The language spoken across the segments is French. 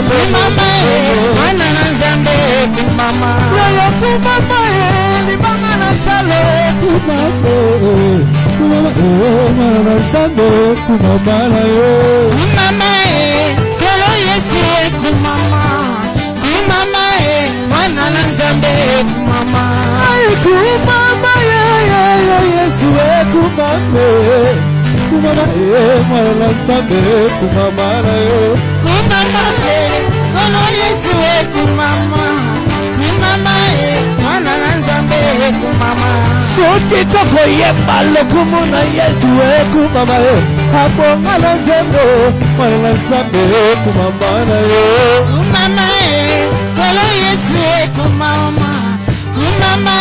kumama mwana na nzambe kumama yo kumama libanga na talo kumama mwana na nzambe kumama na yo kumama kolo Yesu kumama kumama mwana na nzambe kumama kumama Yesu kumama kumama mwana na nzambe kumama na yo kumama kolo Yesu kumama kumama mwana na nzambe kumama soki toko yemba lokumu na Yesu kumama abonga na nzembo mwana na nzambe kumama na yo kumama kolo Yesu kumama kumama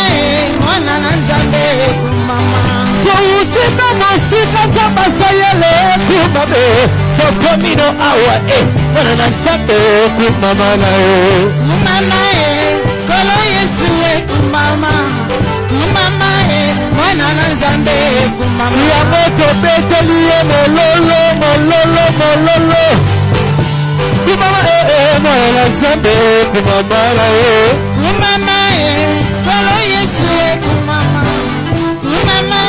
mwana na nzambe kumama Toutina mosika tabasa yele kumame Tokomino awa mwana na nzambe kumama na yo kumama kolo Yesu kumama kumama mwana na nzambe kumama yango tobeteli ye mololo mololo mololo kumama mwana na nzambe kumama na yo kumama kolo Yesu kumama kumama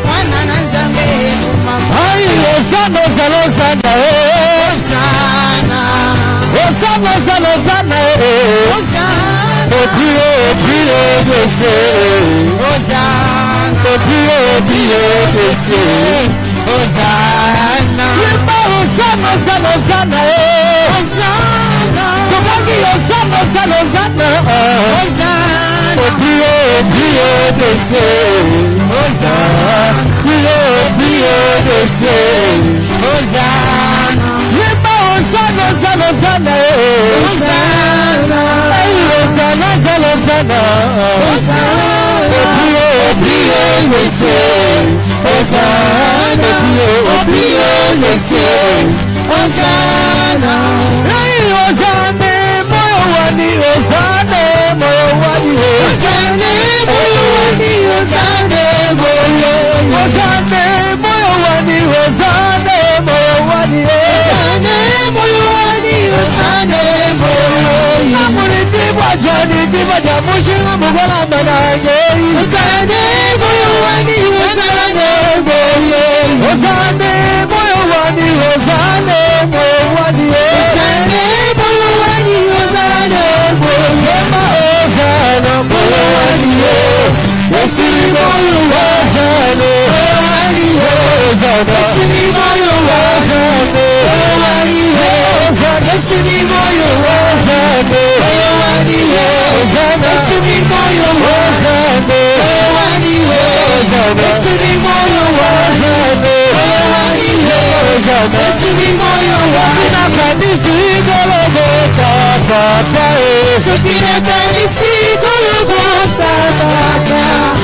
mwana na nzambe kumama ai ozana ozana ozana ozana ozana ozana opie opie bese ozana opie opie bese ozana limba ozana ozana ozana ozana kobangi ozana ozana ozana ozana opie opie bese ozana opie opie bese ozana limba ozana ozana ozana ozana ozana ozana ozana opie opie bese ozana opie bese ozana ozane moyo wani ozane moyo wani ozane moyo wani ozane moyo ozane moyo wani ozane moyo wani ozane moyo wani ozane moyo namuliti bwajani tibaja mushinga mugola manange ozane moyo wani ozane moyo ozane moyo wani ozane moyo wani ozane moyo wani ozane moyo ema ozana moyo wani esiri moyo wazane wani ozana esiri moyo wazane wani esiri moyo wazane wani esiri moyo wazane wani esiri moyo wazane wani esiri moyo Sokina kanisi Golgotha papa Sokina kanisi Golgotha papa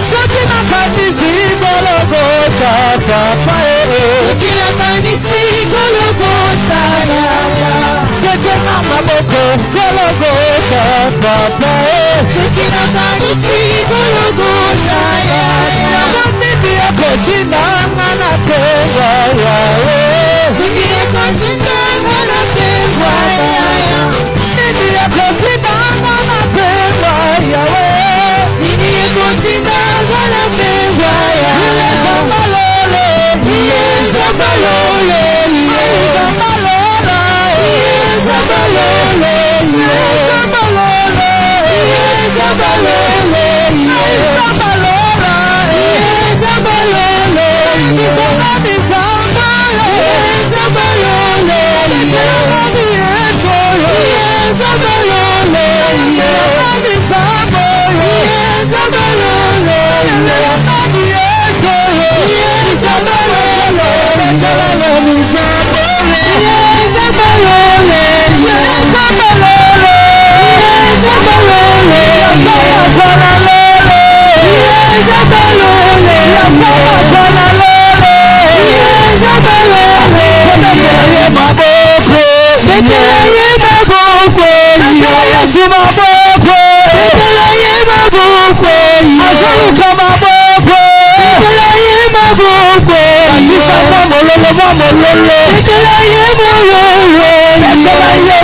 Sokina kanisi Golgotha papa Sokina kanisi Golgotha papa Sokina maboko Golgotha papa Sokina kanisi Golgotha Ngamani yakotina ngana pewa yawe Sokina kantina ngana pewa Nini yakotina ngana pewa yawe Nini yakotina ngana pewa Zabalole Zabalole Zabalole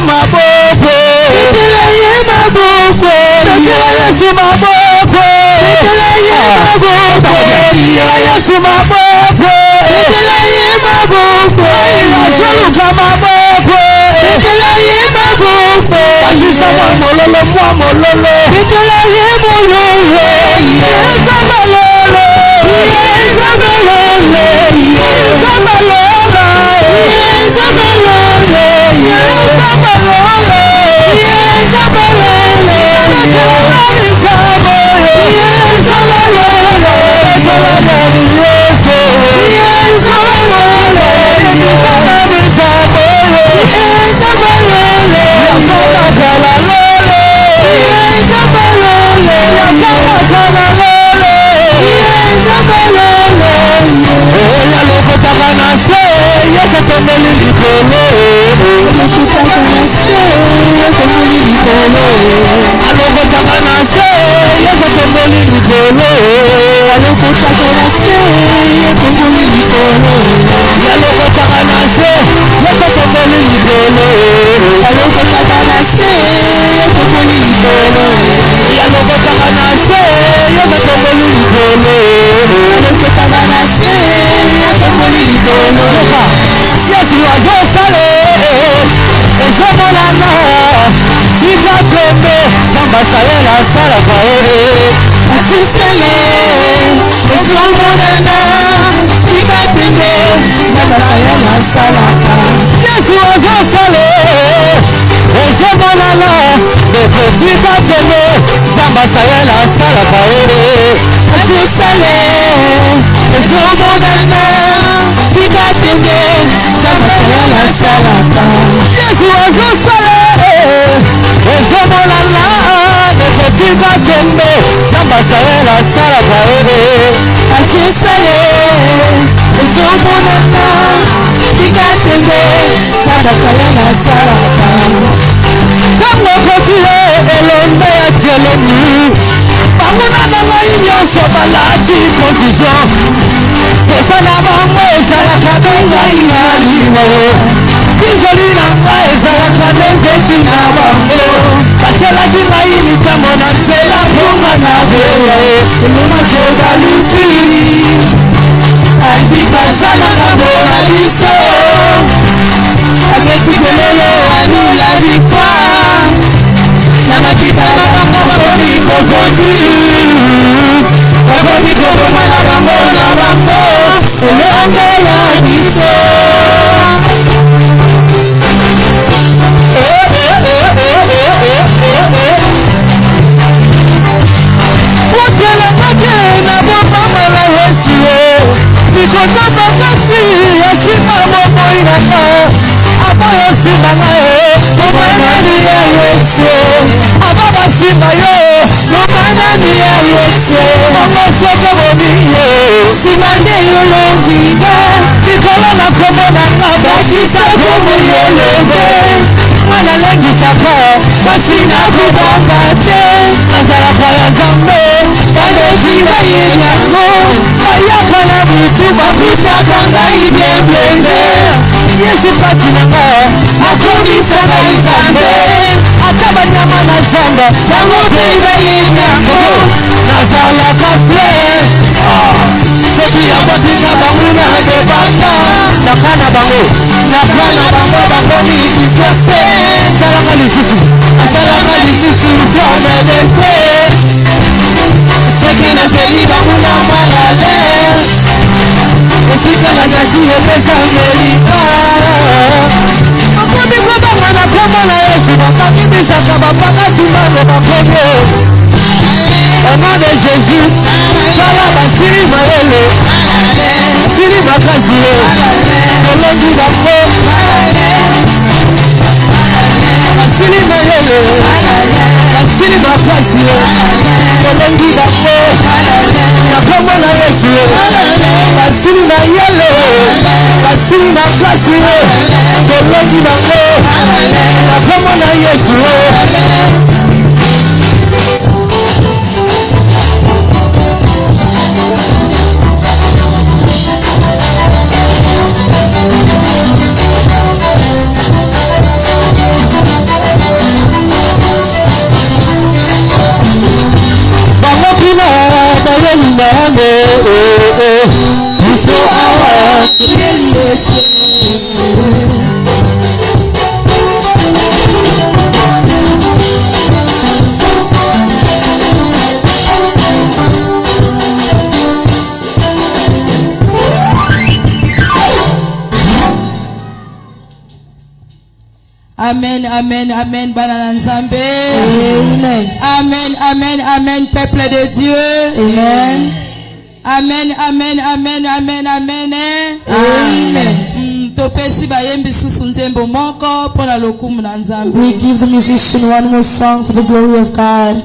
Maboko mololo Titula ye mololo Yeza mololo Yeza mololo Yeza mololo Yeza mololo Yeza mololo Yeza mololo Amen, amen, amen, Bana Nzambe. Amen. Amen, amen, amen, peuple de Dieu. Amen. Amen, amen, amen, amen, amen. Amen. Topesi bayembi susu nzembo moko pona lokumu na Nzambe. We give the musician one more song for the glory of God.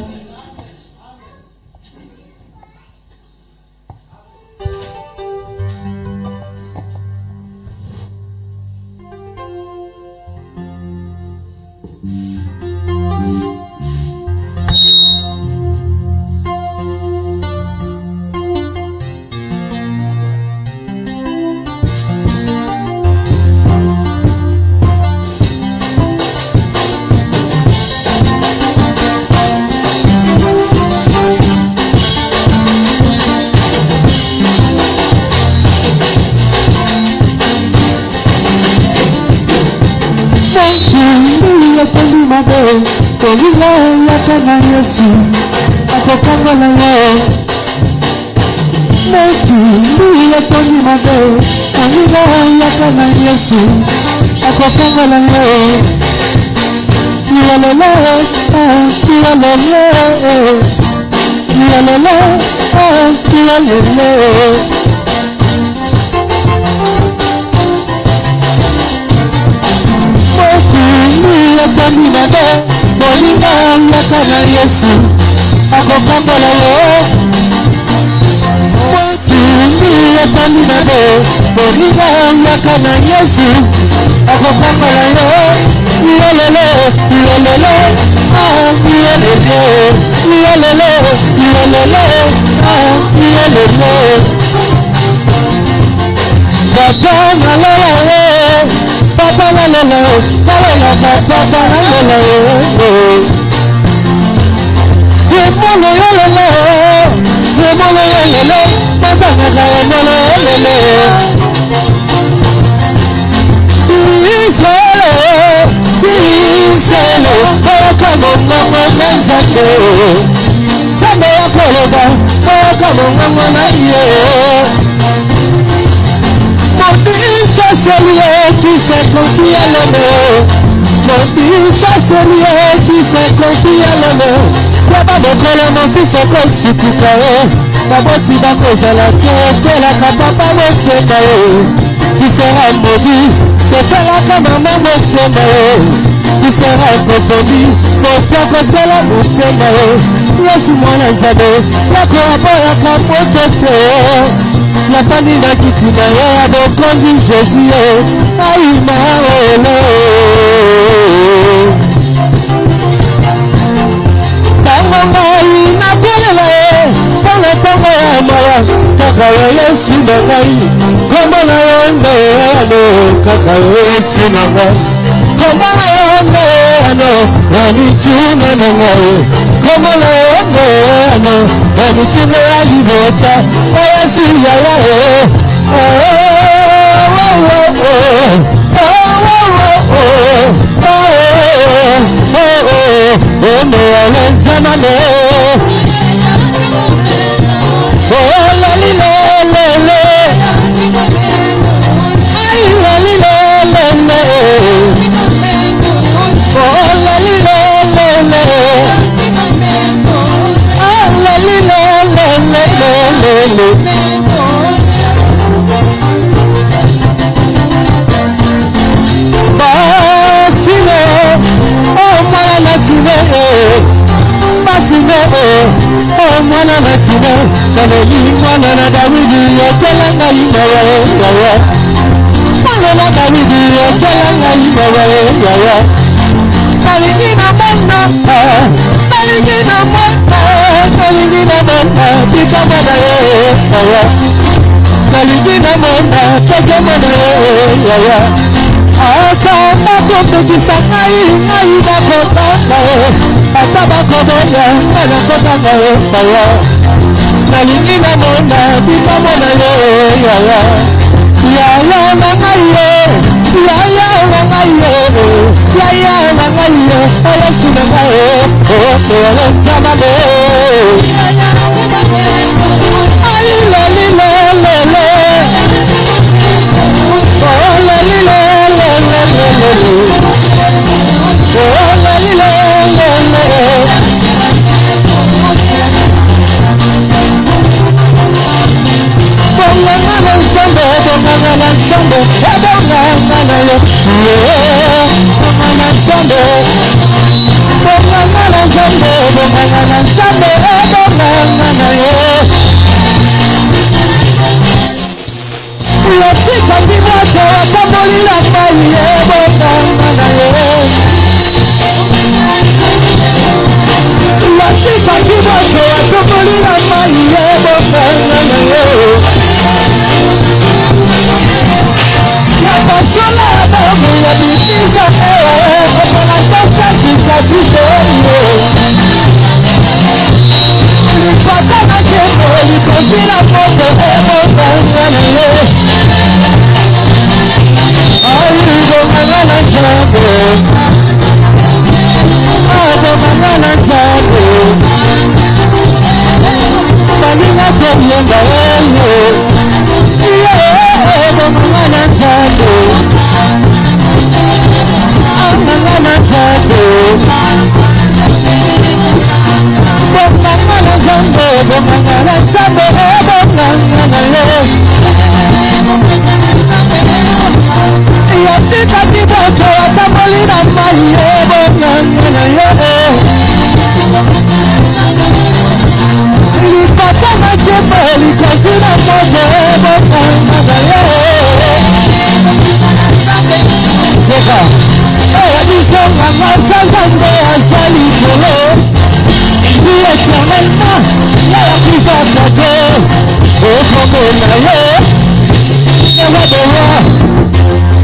Kolila yaka na Yesu akokangola yo Meki yatoni mabe Kolila yaka na Yesu akokangola yo Yalala yalala yalala yalala Yatoni mabe Kolila yaka na Yesu akokangola yo Yatoni mabe Kolila yaka na Yesu akokangola yo Yalele yalele yalele yalele yalele yalele Baba na la Papa la la la, papa la la la. Demolo la la la, demolo la la la, pasa na la demolo la la. Iselo, kamo mama nanzake. Sambe ya kologa, kamo mama na iye. C'est celui qui s'est confié à l'homme. Mon Dieu, c'est celui qui s'est confié à l'homme. Baba bokola mon fils oko sukuka o. Baba tiba koza la terre, c'est la kapapa mon fema o. Qui sera maudit, c'est la kamama mon fema o. Qui sera compromis, mon cœur contre la mon fema o. Yesu mwana Nzambe, yako aboya kamoto feo. La famille n'a quitté ma donc on dit Jésus aïe ma Tango mai na kolele Pala tango ya maya Kaka ya Yesu na ngai Kombo na yonde ano Kaka ya Yesu na ngai Kombo na yonde ano Nani tuna na ngai Kombo na yonde ano Nani tuna ya libota O Yesu ya ya mwana matine kaleli mwana na Dawidi yokela ngai mawa yawa mwana na Dawidi yokela ngai mawa yawa kalingi na mwana pika mwana yawa kalingi na mwana pika mwana yawa akama kopekisa ngai bakotanga ata bakoboya ngana kotanga epawa nalingi na mona bika mona yo yaya yaya na ngai ye yaya na ngai ye yaya na ngai ye Yesu na ngai o nzambe ai la li la la la o la li la la la la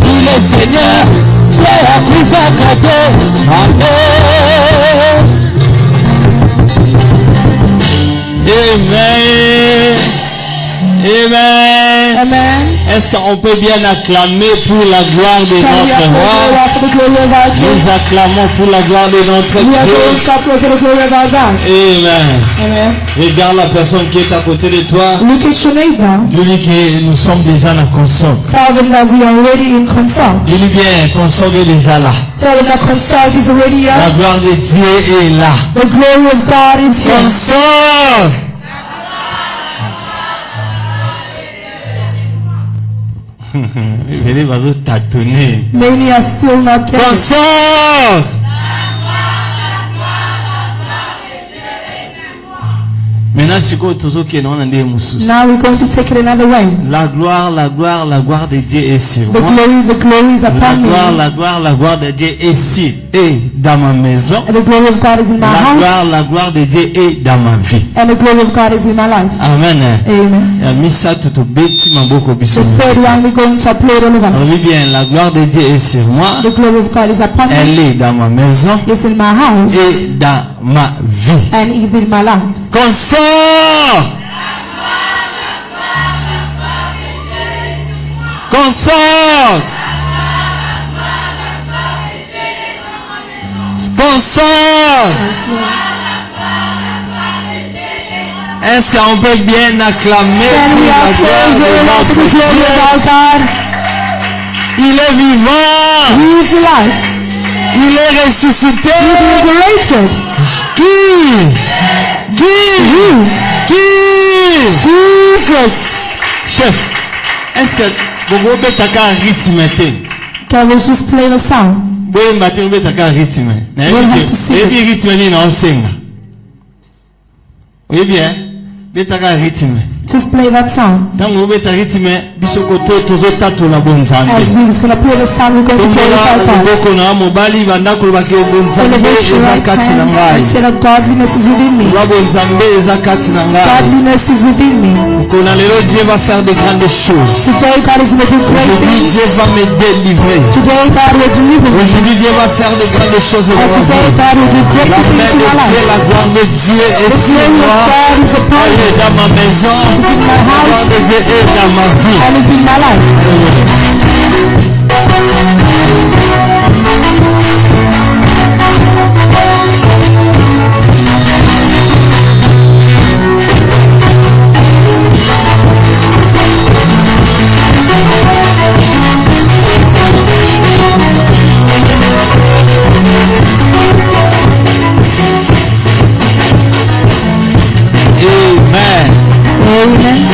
Il est Seigneur, Amen. Amen. Amen. Est-ce qu'on peut bien acclamer pour la gloire de Can we notre applaud roi? for the glory of our King? Nous acclamons pour la gloire de notre We are going Dieu. to applaud for the glory of our God. Amen. Amen. Regarde la personne qui est à côté de toi. Look at your neighbor. Dis-lui que nous sommes déjà dans la console. Tell them that we are already in console. Dis-lui bien, console est déjà là. Tell them that console is already La here. gloire de Dieu est là. The glory of God is here. Console. Venez, va tâtonner. Many are still not getting. Console. Maintenant, c'est quoi tout ce qui est dans les moussus? Now we're going to take it another way. La gloire de Dieu est sur The moi. glory is upon me. La gloire de Dieu est ici et dans ma maison. And the glory of God is in my house. La gloire de Dieu est dans ma vie. And the glory of God is in my life. Amen. Amen. Ya misa tout beti maboko The biso. third one we're going to applaud all of On us. dit bien, la gloire de Dieu est sur moi. The glory of God is upon Elle me. est dans ma maison It's in my house. et dans ma vie. And is in my life. Consort. Consort. Consort. Est-ce qu'on peut bien acclamer Can pour we la applaud gloire de all for the notre glory of our Dieu? God? Il est vivant. He is alive. Il est ressuscité. He is resurrected. Qui? Jesus. Chef, est-ce que vous pouvez mettre un rythme? Can we just play the song? Vous pouvez mettre un rythme. We'll have to sing Et it. puis rythme ni non sing. Oui bien. Mettez un rythme. Just play that song. Tant que vous mettez un rythme, bisokoto tozo tato la bonne santé. As we're just going to play the song, we're going to play the Tumbola song. loboko na mobali bandako lobaki bonne santé Elevation eza right kati na hand ngai. and say that godliness is within me. Lwa bonne santé eza kati na ngai. Godliness is within me. Kona lelo Dieu va faire de grandes choses. Today God is making great Aujourd'hui things. Dieu va me délivrer. Today God will deliver me. Aujourd'hui Dieu va faire de grandes choses dans And ma today vie. God will do great La things main in de my Dieu, life. la gloire de Dieu est The sur glory of moi. God is upon Elle me est dans ma maison. in my La gloire house de Dieu est dans ma vie. and is in my life. Amen. Amen.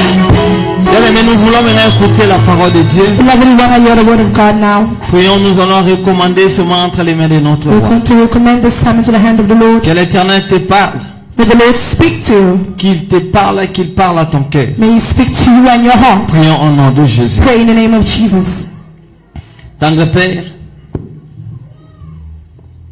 Bien-aimés, nous voulons maintenant écouter la parole de Dieu. Beloved, we want to hear the word of God now. Prions, nous allons recommander seulement entre les mains de notre We're roi. going to recommend this time into the hand of the Lord. Que l'Éternel te parle, May the Lord speak to you. qu'il te parle, qu'il parle à ton cœur. May He speak to you and your heart. Prions au nom de Jésus. Pray in the name of Jesus. Tendre Père,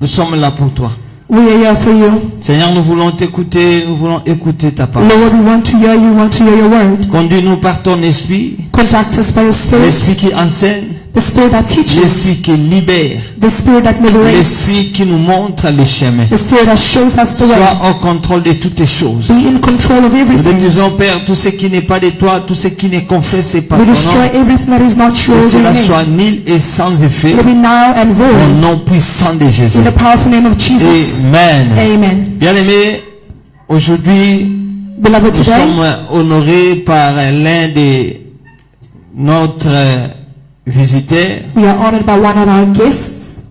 nous sommes là pour toi. We are here for you. Seigneur, nous voulons t'écouter, nous voulons écouter ta parole. Lord, we want to hear you, want to hear your word. Conduis-nous par ton esprit, Contact us by your Spirit, l'esprit qui enseigne, the Spirit that teaches, l'esprit qui libère, the Spirit that liberates, l'esprit qui nous montre le chemin. the Spirit that shows us the way. Sois au contrôle de toutes les choses. Be in control of Nous te everything. disons, Père, tout ce qui n'est pas de toi, tout ce qui ne confesse pas We ton destroy nom, everything that is not que yours in cela your soit name. nul et sans effet, It will be now and au void. nom puissant de Jésus. In the powerful name of Jesus. Amen. Amen. Bien-aimés, aujourd'hui, Beloved, nous today sommes honorés par l'un de notre visiteur. we are honored by one of our guests.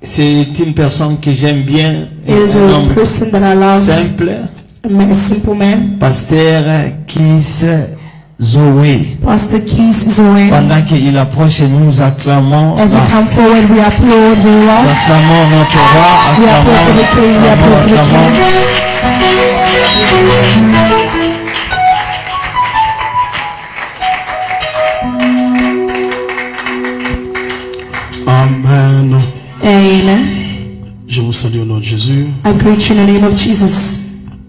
C'est une personne que j'aime bien, He is un a homme person that I love, simple, a simple man, pasteur Kiss Zoé. Pastor Keith Zoe. Pendant qu'il approche, nous acclamons. As we come forward, we applaud very well. Acclamons notre roi. We applaud for the King. We applaud for the King. Amen. Amen. Je vous salue au nom de Jésus. I preach in the name of Jesus.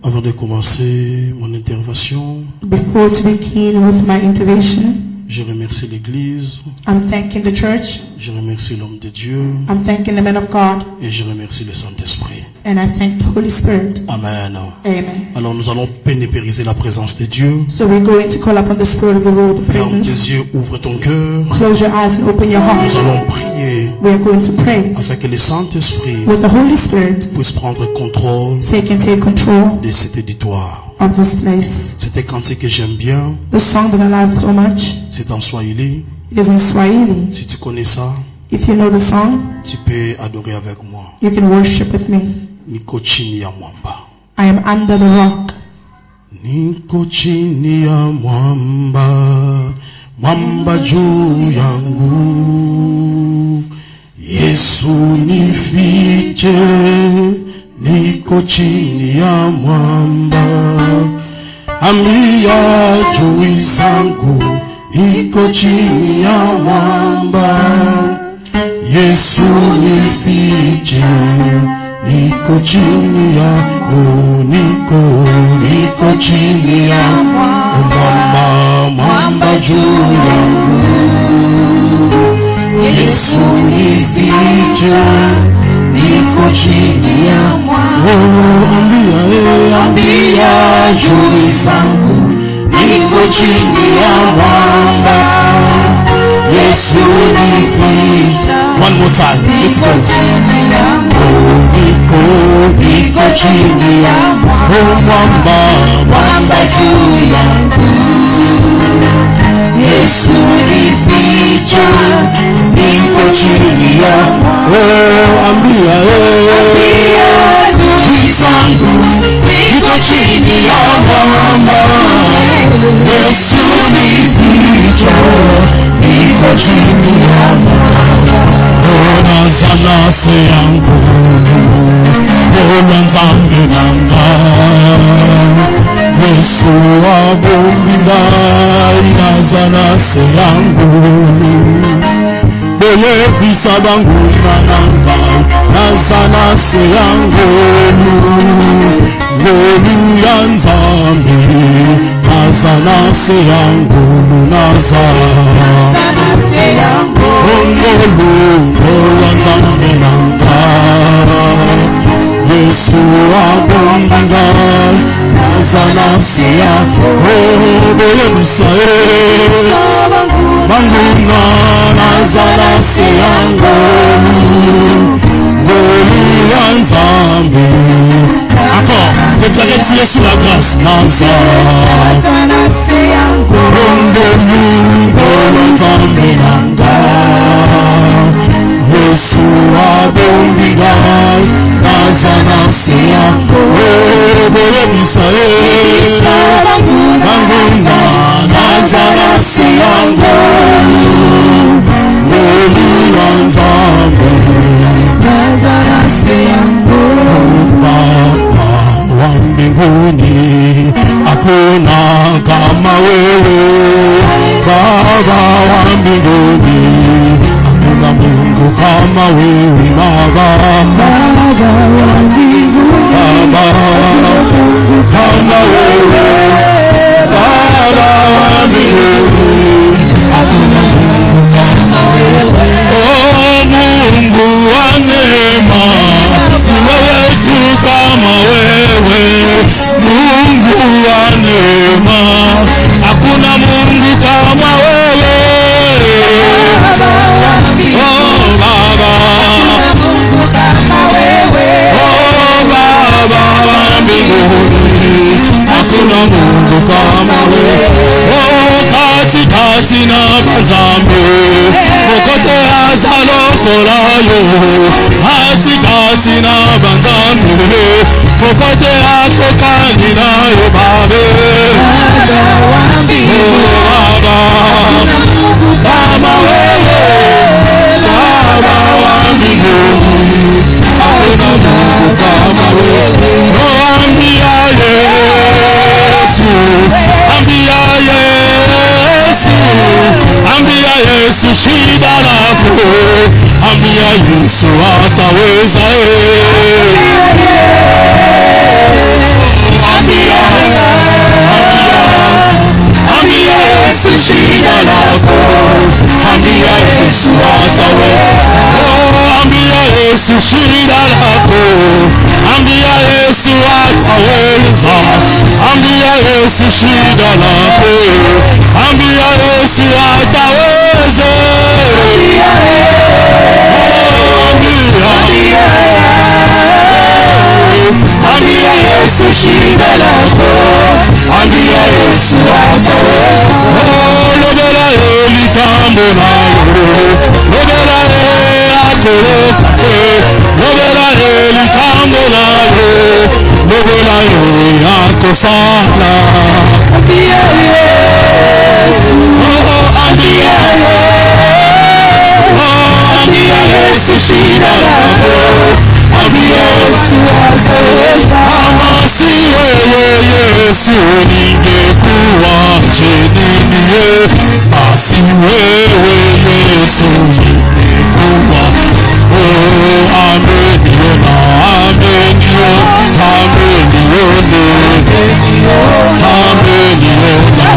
Avant de commencer mon intervention, Before to begin with my intervention, je remercie l'Église, I'm thanking the church. je remercie l'homme de Dieu I'm thanking the man of God. et je remercie le Saint-Esprit. And I thank the Holy Spirit. Amen. Amen. Alors nous allons pénétériser la présence de Dieu. So we're going to call upon the Spirit of the Lord, the Ferme tes presence. yeux, ouvre ton cœur. Close your eyes and open your Nous heart. allons prier We are going to pray afin que le Saint-Esprit with the Holy Spirit puisse prendre contrôle so he can take control de cet éditoire. of this place. C'est un cantique que j'aime bien. The song that I love so much, C'est en Swahili. it is in Swahili. Si tu connais ça, If you know the song, tu peux adorer avec moi. you can worship with me. Niko chini ya mwamba. I am under the rock. Niko chini ya mwamba, mwamba juu yangu. Yesu nifiche, niko chini ya mwamba. Ambia juu zangu, niko chini ya mwamba. Yesu nifiche, niko chini ya niko chini ya mwamba, mwamba juu yangu. Yesu nifiche, niko chini ya mwamba. Ambia juu zangu, niko chini ya mwamba. Yesu nifiche. One more time, let's go. Niko chini ya mwamba, mwamba juu yangu. Yesu nifiche, niko chini ya ambia juu zangu, niko chini ya mwamba. Yesu nifiche, niko chini ya mwamba. Sana se yangu, bona nzambe nanga. Yesu abonginga, inazana se yangu. Boye bisa bangu nanga, nazana se yangu. Golu ya nzambe, nazana se yangu, nazana se yangu. Nzambe nanga, Yesu abonginga, nazana se yangu. Boye bisa banguna, nazana se yangu. Golu ya nzambe. Encore, déclarez Yesu la grâce, nazana se yangu. Nzambe nanga, Yesu abonginga, nazana se yangu. Boye bisa banguna, nazana se yangu. Golu ya nzambe, nazana se yangu. Baba wa mbinguni, hakuna kama wewe. Baba wa mbinguni, hakuna Mungu kama wewe. Baba wa mbinguni, Baba kama wewe. Baba wa mbinguni, hakuna Mungu kama wewe. Oh, Mungu wa neema, ni wewe tu kama wewe. Mungu wa neema, hakuna Mungu kama wewe. Hakuna Mungu kama wewe. Katikati na banzambe, mokote azalokolayo. Katikati na banzambe, mokote akokani nayo babe. Yesu ataweza. Ambia Yesu shida lako, ambia Yesu ataweza. Ambia Yesu shida lako, ambia Yesu ataweza. Ambia Yesu shida lako, ambia Yesu ataweza. Ambia Yesu shida lako, ambia Yesu ataweza. Lobela likambo nayo, lobela akoloka, lobela likambo nayo, lobela akosana. Ambia Yesu, ambia Yesu shida lako, ambia Yesu ataweza. Kama si wewe Yesu ningekuwaje mimi? Basi wewe Yesu ningekuwa. Oh, ameniona, ameniona, ameniona, ameniona,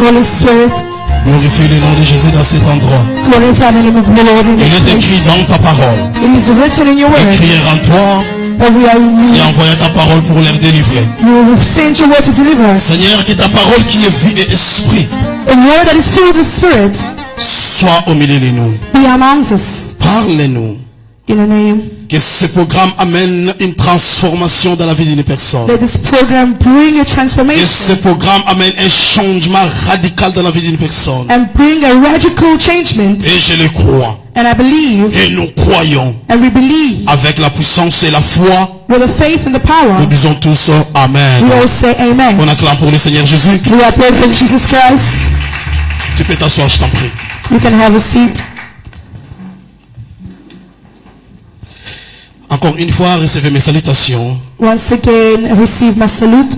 Holy Spirit, glorifie le nom de Jésus dans cet endroit. glorify the name of the Lord in Il this est place. écrit dans ta parole. It is written in your word Écrire en toi, that we are in tu you. as envoyé ta parole pour les délivrer. You will send your word to deliver us. Seigneur, que ta parole qui est vie et esprit A word that is filled with Spirit soit au milieu de nous. be amongst us. Parle-nous. In the name, Que ce programme amène une transformation dans la vie d'une personne. let this program bring a Que ce transformation programme amène un changement radical dans la vie d'une personne. and bring a radical changement. Et je le crois. And I believe, Et nous croyons and we believe, avec la puissance et la foi. with the faith and the Nous power, disons tous Amen. we all say amen. On acclame pour le Seigneur Jésus. We are praying for Jesus Christ. Tu peux t'asseoir, je t'en prie. You can have a seat. Encore une fois, recevez mes salutations. Once again, receive my salute.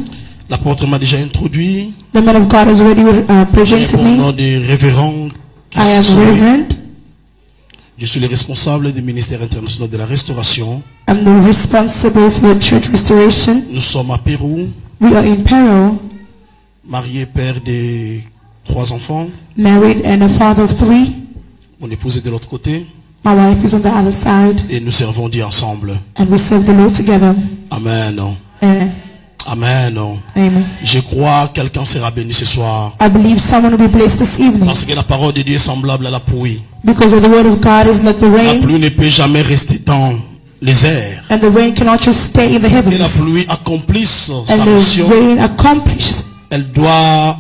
L'apôtre m'a déjà introduit. The man of God has already J'ai presented pour nom me. des révérends. I am Reverend. Je suis le responsable du ministère international de la restauration. I'm the responsible for the church restoration. Nous sommes à Pérou, We are in Peru, marié, père de 3 enfants. married and a father of 3. Mon épouse est de l'autre côté. My wife is on the other side, Et nous servons Dieu ensemble. and we serve the Lord together. Amen. Amen. Amen. Amen. Je crois que quelqu'un sera béni ce soir. I believe someone will be blessed this evening, Parce que la parole de Dieu est semblable à la pluie. because of the word of God is like the La rain, pluie ne peut jamais rester dans les airs. and the rain cannot just stay in the Que la heavens. pluie accomplisse sa And mission, the rain accomplishes, elle doit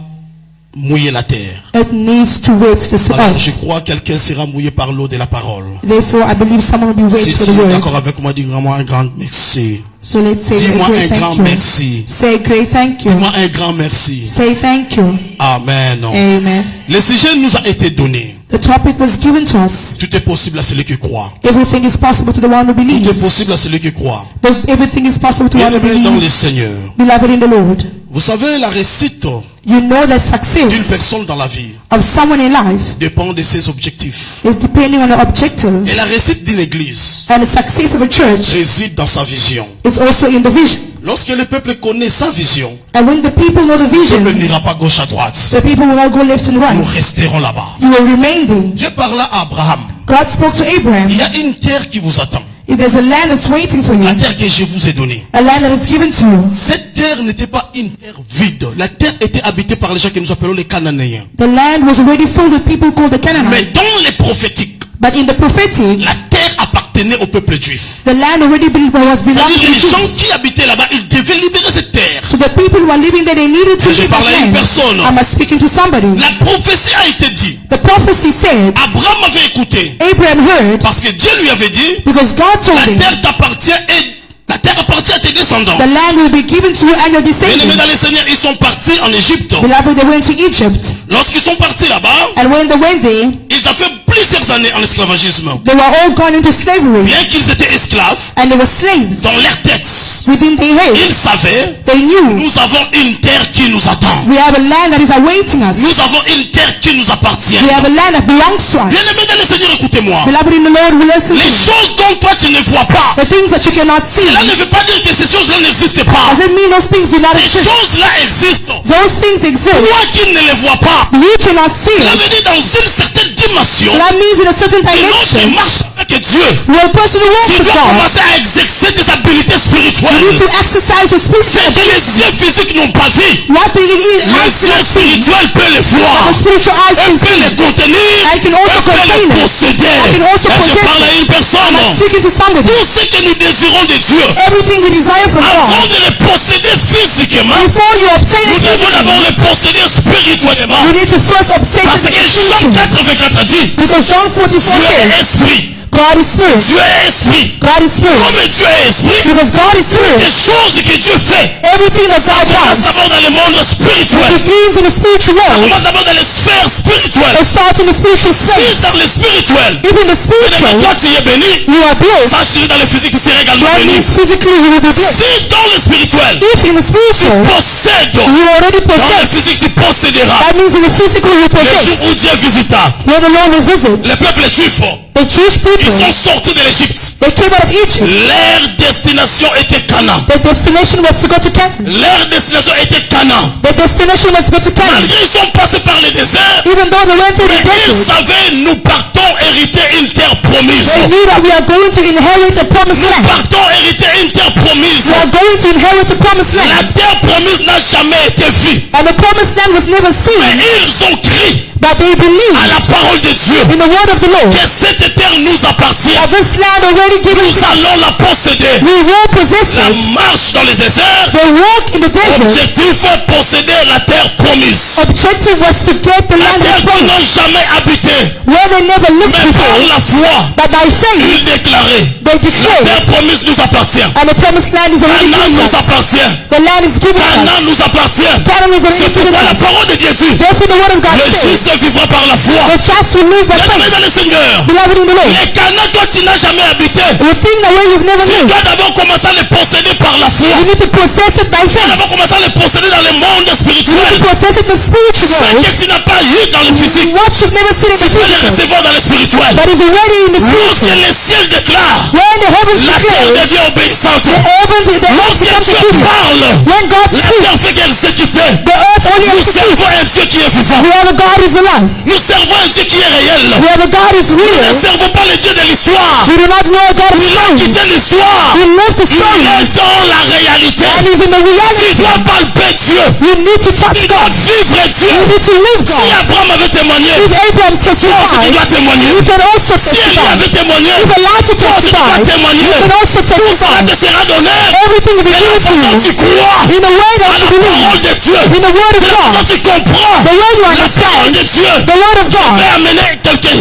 mouiller la terre. it needs to wait this Alors earth. je crois que quelqu'un sera mouillé par l'eau de la parole. Therefore, I believe someone will be Si waiting for tu the es word. d'accord avec moi, dis-moi un grand merci. So let's say a Dis-moi great un grand thank you. merci. Say a great thank you. Dis-moi un grand merci. Say thank you. Amen. Amen. Le sujet nous a été donné. The topic was given to us. Tout est possible à celui qui croit. Everything is possible to the one who Tout est believes. possible à celui qui croit. Everything is possible to one who Bien-aimé dans le believes. Seigneur. Beloved in the Lord. Vous savez, la réussite You know that d'une success personne dans la vie of someone in life dépend de ses objectifs. is depending on the objective. Et la réussite d'une église And the success of a church réside dans sa vision. is also in the vision. Lorsque le peuple connaît sa vision, And when the people know the le peuple vision, n'ira pas gauche à droite. the people will not go left and Nous right. resterons là-bas. You will remain there. Dieu parla à Abraham. God spoke to Abraham. Il y a une terre qui vous attend. If there's a land that's waiting for you, La terre que je vous ai donnée. a land that is given to you. Cette terre n'était pas une terre vide. La terre était habitée par les gens que nous appelons les Cananéens. The land was already filled with people called the Mais Canaanites. dans les prophétiques, But in the prophetic, la terre appartenait au peuple juif. the land already was belonging C'est-à-dire to les the gens Jews. qui habitaient là-bas, ils devaient libérer cette terre. So the people who are living there, they needed to Je leave parle à une that land. personne. Am I speaking to somebody? La prophétie a été dit. The prophecy said, Abraham avait écouté. Abraham heard, Parce que Dieu lui avait dit, because God told la him, terre t'appartient et la terre appartient à tes descendants. the land will be given to you and your Bien-aimés descendants. dans le Seigneur, ils sont partis en Égypte. Beloved, they went to Egypt. Lorsqu'ils sont partis là-bas, And when they went there, ils ont fait plusieurs années en esclavagisme. they were all gone into slavery. Bien qu'ils étaient esclaves, And they were slaves. dans leur tête, Within their ils heads, savaient, they knew nous avons une terre qui nous attend. we have a land that is awaiting us. Nous avons une terre qui nous appartient. We have a land that belongs to us. Bien-aimés dans le Seigneur, écoutez-moi. Beloved in the Lord, we listen Les to choses dont toi tu ne vois pas, the things that you cannot see. cela ne veut pas dire que ces choses-là n'existent pas. Doesn't mean those things do not Ces exist. choses-là existent. Those things exist. Toi qui ne les vois pas, You cannot see cela it. veut dire dans une certaine dimension, So that means in a certain que l'homme dimension, qui marche avec Dieu, when a person who walks tu with dois God, commencer à exercer des habiletés you spirituelles. need to exercise your C'est spiritual que les yeux physiques n'ont pas vu. what the Les eyes yeux cannot see. spirituels peuvent les voir. The spiritual eyes Elle can peut les see. contenir. I can also Elle peut les contain it. posséder. I can also Et je possess parle à une personne. I'm speaking to somebody. Tout ce que nous désirons de Dieu, Everything we desire from avant God, de les posséder physiquement, before you obtain nous it devons physically, d'abord les posséder spirituellement. you need to first obtain Parce it que Jean spiritually. 4:24 dit, Because John 44 Dieu est says, esprit. God is spirit. Dieu est esprit. God is spirit. Comme Dieu est esprit, Because God is les spirit. choses que Dieu fait, Everything that ça God commence does, d'abord dans le monde spirituel. it begins in the spiritual Ça world. commence d'abord dans les sphères spirituelles. It starts in the spiritual Si space. dans le spirituel, Even the mais spiritual, toi tu es béni, you are blessed. sache dans le physique tu seras également That béni. means physically you will be blessed. Si dans le spirituel, If in the spiritual, possède, you already dans le possess, physique tu posséderas. that means in the physical you Le possess. jour où Dieu visita, When the Lord will visit, le peuple juif, the Jewish ils people, sont sortis de l'Égypte. they came out of Egypt. Leur destination était Canaan. The destination was to go to Canaan. Leur destination était Canaan. The destination was to go to Canaan. Malgré ils sont passés par le désert, Even though they went through the mais ils desert, savaient, nous partons hériter une terre promise. they knew that we are going to inherit a promised land. Partons hériter une terre promise. We are going to inherit a promised La land. terre promise n'a jamais été vue. And the promised land was never Mais seen, ils ont crié but they à believed la parole de Dieu in the word of the Lord que cette terre nous appartient. that this land already given Nous to us. allons la posséder. We will possess La it. marche dans les déserts, The walk in the desert, objectif est posséder la terre promise. objective was to get the La land terre of qu'ils promise, n'ont jamais habité. where they never lived Mais par before. la foi, But by faith, ils déclaraient, they la declared, terre promise nous appartient. and the promised land is already Canaan given nous us. appartient. The land is given Canaan us. nous appartient. Canaan is already C'est given pourquoi la us. parole de Dieu dit, Therefore the word of God le says, juste vivra par la foi. the just will live by Bien-aimé faith. dans le Seigneur, Beloved in the Lord, les Canaan que tu n'as jamais habité, the thing that way you've never tu lived, dois d'abord commencer à les posséder par la foi. you need to possess it by Tu dois faith. d'abord commencer à les posséder dans le monde spirituel. You possess it in the spiritual Ce world. que tu n'as pas eu dans le physique, What you've never seen in tu the peux les physical, recevoir dans le spirituel. but is already in the Lorsque spiritual. le ciel déclare, When the heavens la terre declare, devient obéissante. the earth Lorsque becomes Dieu obedient. parle, When God la terre speaks, fait qu'exécuter. the earth only Nous executes. servons un Dieu qui est vivant. We have a God is alive. Nous servons un Dieu qui est réel. We have a God is Nous ne real. servons pas le Dieu de l'histoire. We do not know a God is Il a story. quitté l'histoire. He left the Il story est dans la réalité. and is in the Tu reality. dois palper Dieu. You need to touch Tu dois God. vivre Dieu. You need to live Si God. Abraham avait témoigné, If Abraham toi aussi tu testified, dois témoigner. you can also Si Élie testify. avait témoigné, If Elijah toi aussi tu dois testified, témoigner. you can also Tout testify. cela te sera donné. Everything will be Et la given to façon you tu crois in the way à that la you believe, parole de Dieu. in the word of La façon God, tu comprends the way you la parole understand de Dieu. the word of Peut God. amener quelqu'un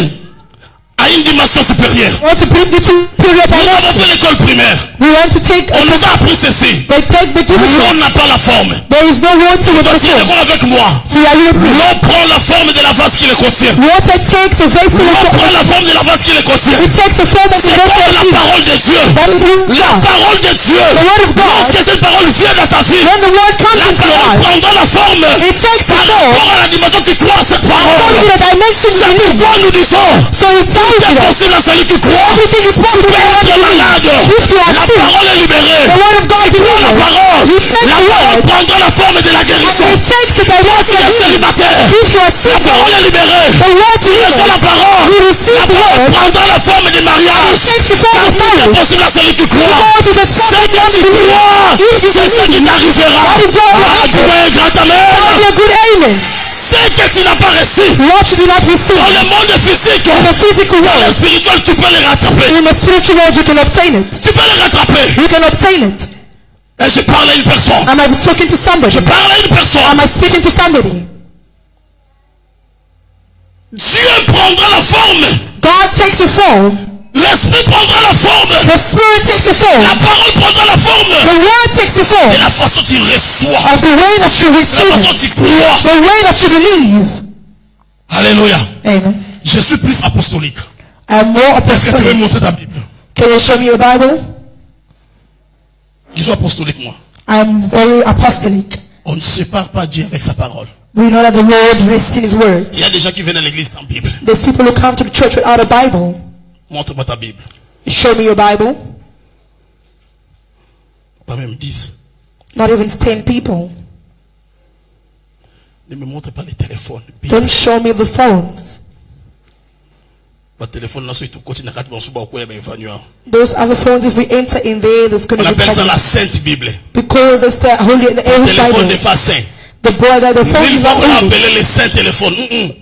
à une dimension supérieure. Want to bring you to period Nous avons dimension. fait l'école primaire. We want to take On nous a appris ceci. they take the given L'eau n'a pas la forme. There is no water with Donc, the tu es form. d'accord avec moi. So are you with me? L'eau prend la forme de la vase qui le contient. Water takes a vessel L'eau of prend la forme de la vase qui le contient. it takes a form of the C'est comme vessel la of parole de Dieu. that is in La God. parole de Dieu. The word of God. Lorsque cette parole vient dans ta vie, When the word comes la into your parole life, prendra la forme. it takes the Par form rapport à la dimension, tu crois à cette parole. according to the dimension you C'est believe. pourquoi nous disons, So it tells c'est you that possible à celui qui croit. everything is possible to Tu es everyone. malade. If you are La sick, parole est libérée. the word of God Tu crois la delivers. parole. You take La the parole word prendra la forme de la guérison. and it takes the Tu dimension es of healing. célibataire. If you are La sick, parole est libérée. the word Tu reçois la delivers. parole. You receive La the parole word. prendra la forme de mariage. It takes the form Car of tout est marriage. possible à celui qui You croit. go to the C'est second que tu belief. crois. If you C'est ce qui believe, t'arrivera. that is what will Ah, happen. dis-moi un grand amen. That is a good amen. C'est que tu n'as pas reçu. What you do not Dans receive le monde physique, in the physical dans le world, spirituel, tu peux les rattraper. in the spiritual world you can obtain it. Tu peux les rattraper. You can obtain it. Et je parle à une personne. Am I talking to somebody? Je parle à une personne. Am I speaking to somebody? Dieu prendra la forme. God takes a form. L'esprit prendra la forme. The spirit takes a form. La parole prendra la forme. The word takes a form. Et la façon dont tu reçois. Of the way that you La receive façon it. dont tu crois. The way that you believe. Alléluia. Amen. Je suis plus apostolique. I'm more Est-ce que tu veux apostolic. me montrer ta Bible? Can you show me your Bible? Je suis apostolique, moi. I'm very apostolic. On ne sépare pas Dieu avec sa parole. We know that the Lord rests in His words. Il y a des gens qui viennent à l'église sans Bible. There's people who come to the church without a Bible. Montre-moi ta Bible. Show me your Bible. Pas même 10. Not even 10 people. Ne me montre pas les téléphones. Bible. Don't show me the phones. Le téléphone là, c'est tout côté n'a pas de bon souba au coin, ben venu. Those other phones, if we enter in there, there's going On to be appelle ça la problems. Sainte Bible. Because that's the holy, the Le old téléphone n'est Bible. pas saint. The phone Ils is not vont holy. appeler les saints téléphones.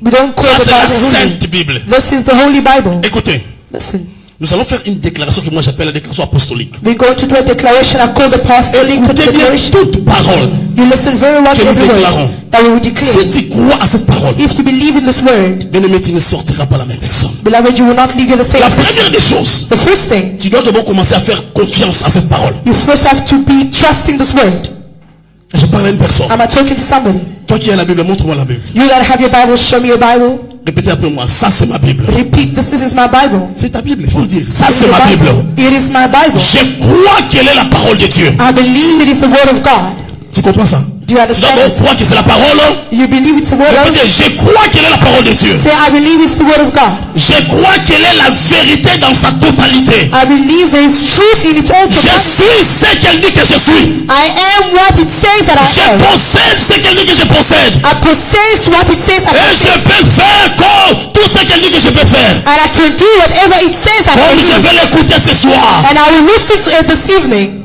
We don't call Ça the c'est la Bible holy. Sainte Bible. This is the holy Bible. Écoutez, Listen, nous allons faire une déclaration que moi j'appelle la déclaration apostolique. we're going to do a declaration. I call the apostolic Écoutez bien declaration. toute parole. You listen very well Que to nous every déclarons. word that we will declare. Si tu crois à cette parole, If you believe in this word, bien-aimé, tu ne sortiras pas la même personne. beloved, you will not leave you the same La person. première des choses, The first thing, tu dois d'abord commencer à faire confiance à cette parole. you first have to be trusting this word. Je parle à une personne. Am I talking to somebody? Toi qui as la Bible, montre-moi la Bible. You that have your Bible, show me your Bible. Répétez après moi, ça c'est ma Bible. Repeat, this is my Bible. C'est ta Bible, il faut le dire. Ça It is c'est your ma Bible. It is my Bible. Je crois qu'elle est la parole de Dieu. I believe it is the word of God. Tu comprends ça? Do you Tu dois understand d'abord this? croire que c'est la parole. You believe it's the word of God? Répétez, je crois qu'elle est la parole de Dieu. Say, I believe it's the word of God. Je crois qu'elle est la vérité dans sa totalité. I believe there is truth in its own Je totality. suis ce qu'elle dit que je suis. I am what it says that I Je am. possède ce qu'elle dit que je possède. I possess what it says I Et possess. je peux faire comme tout ce qu'elle dit que je peux faire. And I can do whatever it says I can Comme je do. vais l'écouter ce soir. And I will listen to it this evening.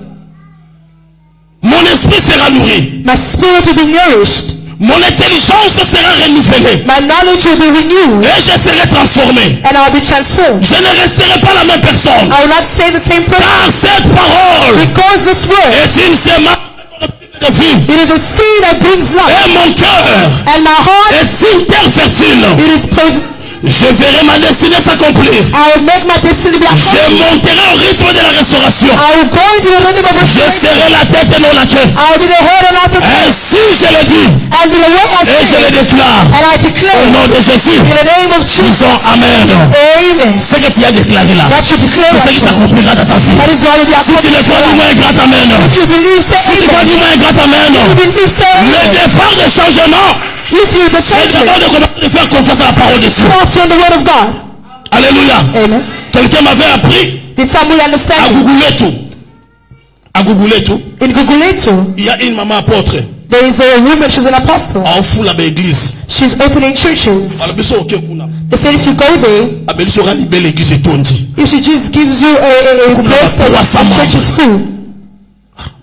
Mon esprit sera nourri. My spirit will be nourished. Mon intelligence sera renouvelée. My knowledge will be renewed. Et je serai transformé. And I will be transformed. Je ne resterai pas la même personne. I will not say the same Car person. cette parole Because this word, est une semence de vie. it is a seed that brings life. Et mon cœur And my heart, est une terre fertile. it is Je verrai ma destinée s'accomplir. I will make my destiny be Je accomplished. monterai au rythme de la restauration. I will go into the rhythm of Je restoration. serai la tête et non la queue. I will be the head and not the tail. Ainsi je le dis. And be the way I Et je say. le déclare. And I Au declare nom de Jésus. in the name of Jesus. Disons Amen. Amen. Ce que tu as déclaré là, That you declare c'est ce qui s'accomplira dans ta vie. that is why you be Si tu ne accomplished. crois pas, dis-moi un grand Amen. If you believe, say Si tu crois, amen. dis-moi un grand Amen. If you believe, say Le amen. départ de changement, If you the c'est d'abord changement, de commencer à faire confiance à la parole de Dieu. starts on the word of God. Alléluia. Amen. Quelqu'un m'avait appris Did somebody à understand it? googler tout. À googler tout. In Guguleto, Il y a une maman apôtre. there is a woman, she's an apostle. En fou la église. She's opening churches. Alors, biso ok kuna. They said if you go there, Abeliso rani belle église etondi. if she just gives you a Comme place la that foi the church is full,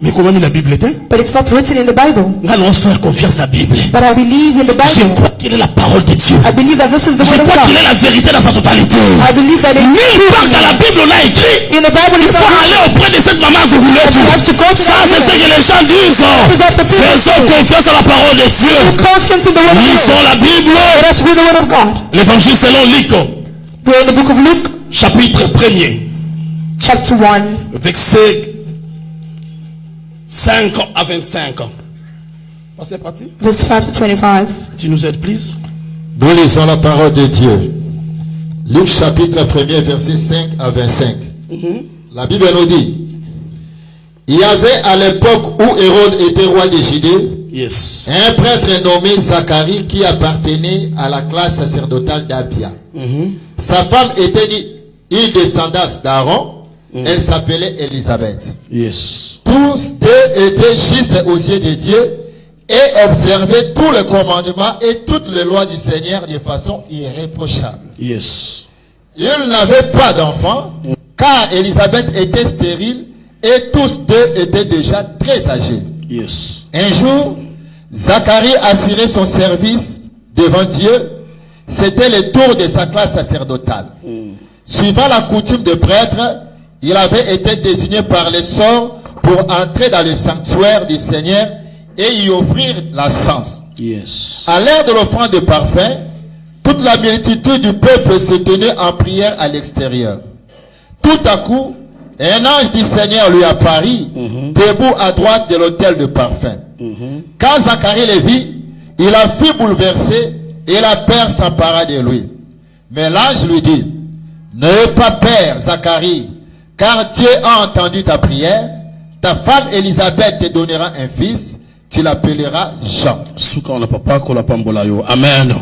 Mais comment la Bible était? but it's not written in the Bible. Nous allons faire confiance à la Bible. But I believe in the Je Bible. crois qu'elle est la parole de Dieu. I believe that this is the Je word of crois qu'il God. est la vérité dans sa totalité. I believe that it's Nulle true. part dans la Bible on a écrit. In the Bible, Il it's faut not aller written. auprès de cette maman gourmette. You have to go to Ça, that c'est ce woman. que les gens disent. Is that the people Faisons say? confiance à la parole de Dieu. Confidence in the word of Lisons God. la Bible. Let us read the word of God. L'évangile selon Luc, We're in the book of Luke, chapitre 1er, chapter 1, verset 5 à 25. C'est parti. Verse 5 to 25. Tu nous aides, please. Nous lisons la parole de Dieu. Luc chapitre 1er, verset 5 à 25. La Bible nous dit, il y avait à l'époque où Hérode était roi de Judée, Yes. un prêtre nommé Zacharie qui appartenait à la classe sacerdotale d'Abia. Sa femme était une descendance d'Aaron. Elle s'appelait Élisabeth. Yes. Tous deux étaient justes aux yeux de Dieu et observaient tous les commandements et toutes les lois du Seigneur de façon irréprochable. Yes. Ils n'avaient pas d'enfants car Élisabeth était stérile et tous deux étaient déjà très âgés. Yes. Un jour, Zacharie assurait son service devant Dieu. C'était le tour de sa classe sacerdotale. Suivant la coutume de prêtre, il avait été désigné par le sort pour entrer dans le sanctuaire du Seigneur et y offrir l'encens. Yes. À l'heure de l'offrande de parfum, toute la multitude du peuple se tenait en prière à l'extérieur. Tout à coup, un ange du Seigneur lui apparut, debout à droite de l'autel de parfum. Quand Zacharie le vit, il a fut bouleversé et la peur s'empara de lui. Mais l'ange lui dit, n'aie pas peur, Zacharie, car Dieu a entendu ta prière. Ta femme Élisabeth te donnera un fils, tu l'appelleras Jean. Amen.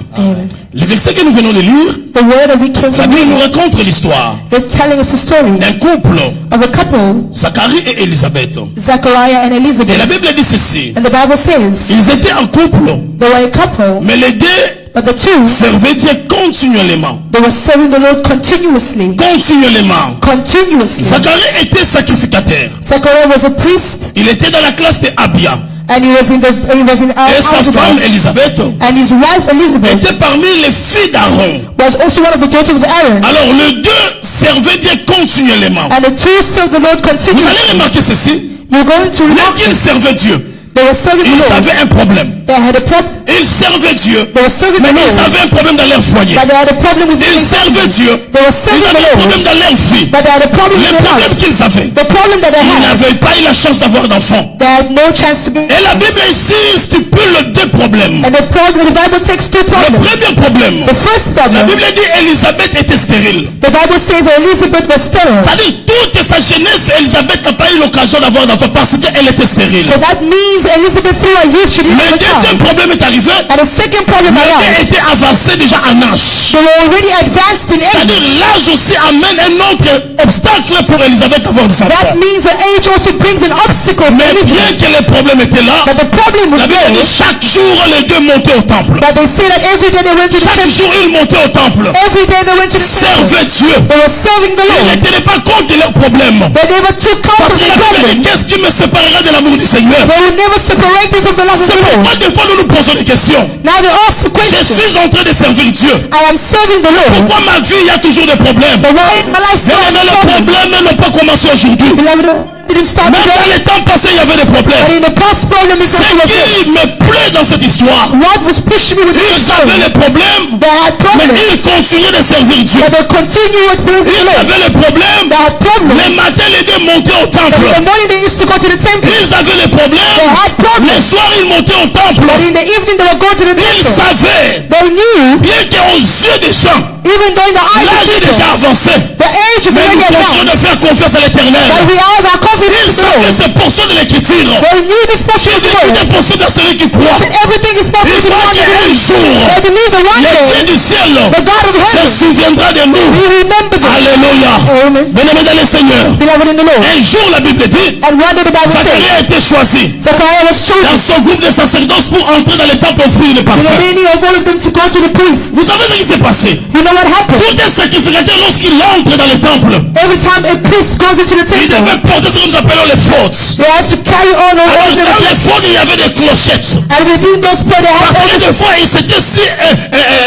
Le verset que nous venons de lire, The word that we came la from Bible nous reading, raconte l'histoire they're telling us a story d'un couple, of a couple, Zacharie et Élisabeth. Zachariah and Et la Elizabeth. Bible dit ceci. And the Bible says Ils étaient en couple, they were a couple, mais les deux but the two, servaient Dieu continuellement. they were serving the Lord continuously. Continuellement. Continuously. Zacharie était sacrificateur. Zachariah was a priest, Il était dans la classe de Abia. and he was in Et sa femme Élisabeth and his wife Elizabeth était parmi les filles d'Aaron. was also one of the daughters of Aaron. Alors les deux servaient Dieu continuellement. And the two served the Lord Vous allez continuously. remarquer ceci. You're going to Dès remark qu'ils this. servaient Dieu, They were serving the ils Lord. avaient un problème. They had a problem. Ils servaient Dieu, They were serving mais the ils Lord. avaient un problème dans leur foyer. But they had a problem with Ils living servaient family. Dieu, They were ils serving avaient un the problème Lord. dans leur vie. But they had a problem Le with their problème life. qu'ils avaient, The problem that they ils had, n'avaient pas eu la chance d'avoir d'enfants. they had no chance to be. Et la Bible ici stipule deux problèmes. And the Bible takes two Le problems. premier problème, The first la problem, Bible dit Élisabeth était stérile. the Bible says that Elizabeth was sterile. C'est-à-dire toute sa jeunesse, Élisabeth n'a pas eu l'occasion d'avoir d'enfants parce qu'elle était stérile. So that means Elizabeth through her youth she didn't Le have a deuxième child. problème est arrivé. And the second problem Elle arrived. était avancée déjà en âge. They were already advanced in C'est-à-dire age. l'âge aussi amène un autre obstacle pour Élisabeth d'avoir des That enfants. means that age also brings an obstacle for Mais bien Elizabeth. que le problème était là, But the problem was la Bible there. dit chaque jour les deux montaient au temple. But they say that every day they went to the Chaque temple. jour ils montaient au temple. Every day they went to the temple. Servaient Dieu. They were serving the Ils Lord. ne tenaient pas compte de leurs problèmes. They never took count Parce of que the la Bible dit problem. qu'est-ce qui me séparera de l'amour du Seigneur? They will never separate them from the love of C'est the Lord. pourquoi des fois nous nous posons des questions. Now they ask the Je question. suis en train de servir Dieu. I am serving the Lord. Pourquoi ma vie il y a toujours des problèmes? But why is my life still Mais le problème n'ont pas commencé aujourd'hui. Beloved, didn't start Même dans today. les temps passés, il y avait des problèmes. But in the past problem is Ce something was there. qui me plaît dans cette histoire, What was pushing me with this ils avaient story? les problèmes, They had mais problems. ils continuaient de servir Dieu. But they continue with praising the Ils Lord. avaient les problèmes, They had problems. les matins, les deux montaient au But temple. in the morning they used to go to the temple. Ils avaient les problèmes, They had les problems. soirs, ils montaient au temple. But in the evening they would go to the Ils temple. savaient, They knew, bien qu'aux yeux des gens, even though in the eyes of l'âge est déjà people, avancé, the age is mais nous already continuons advanced. de faire confiance à l'éternel. But we have our Ils confidence in the savaient Lord. ces portions de l'écriture. They knew this portion of the Tout word. est possible à celui qui croit. That everything is possible Il to the croit one who qu'un believes. jour, They believe that one le day, Dieu du ciel the God of se heaven souviendra de nous. will remember them. Alléluia. Amen. Bien-aimés dans le Seigneur. Beloved in the Lord. Un jour, la Bible dit, And one day the Bible Zacharie says, a été choisi Zachariah was dans chosen. son groupe de sacerdoce pour entrer dans le temple offrir le The parfum. remaining of all of them to go to the priest. Vous savez ce qui s'est passé? You know what happened? Tout un sacrificateur, lorsqu'il entre dans le temple, Every time a priest goes into the il temple, devait porter ce que nous appelons les fautes. they have to carry on all Alors, of them. dans les fautes, il y avait des clochettes. And within those prayer, they have Parce que to des fois, il s'était si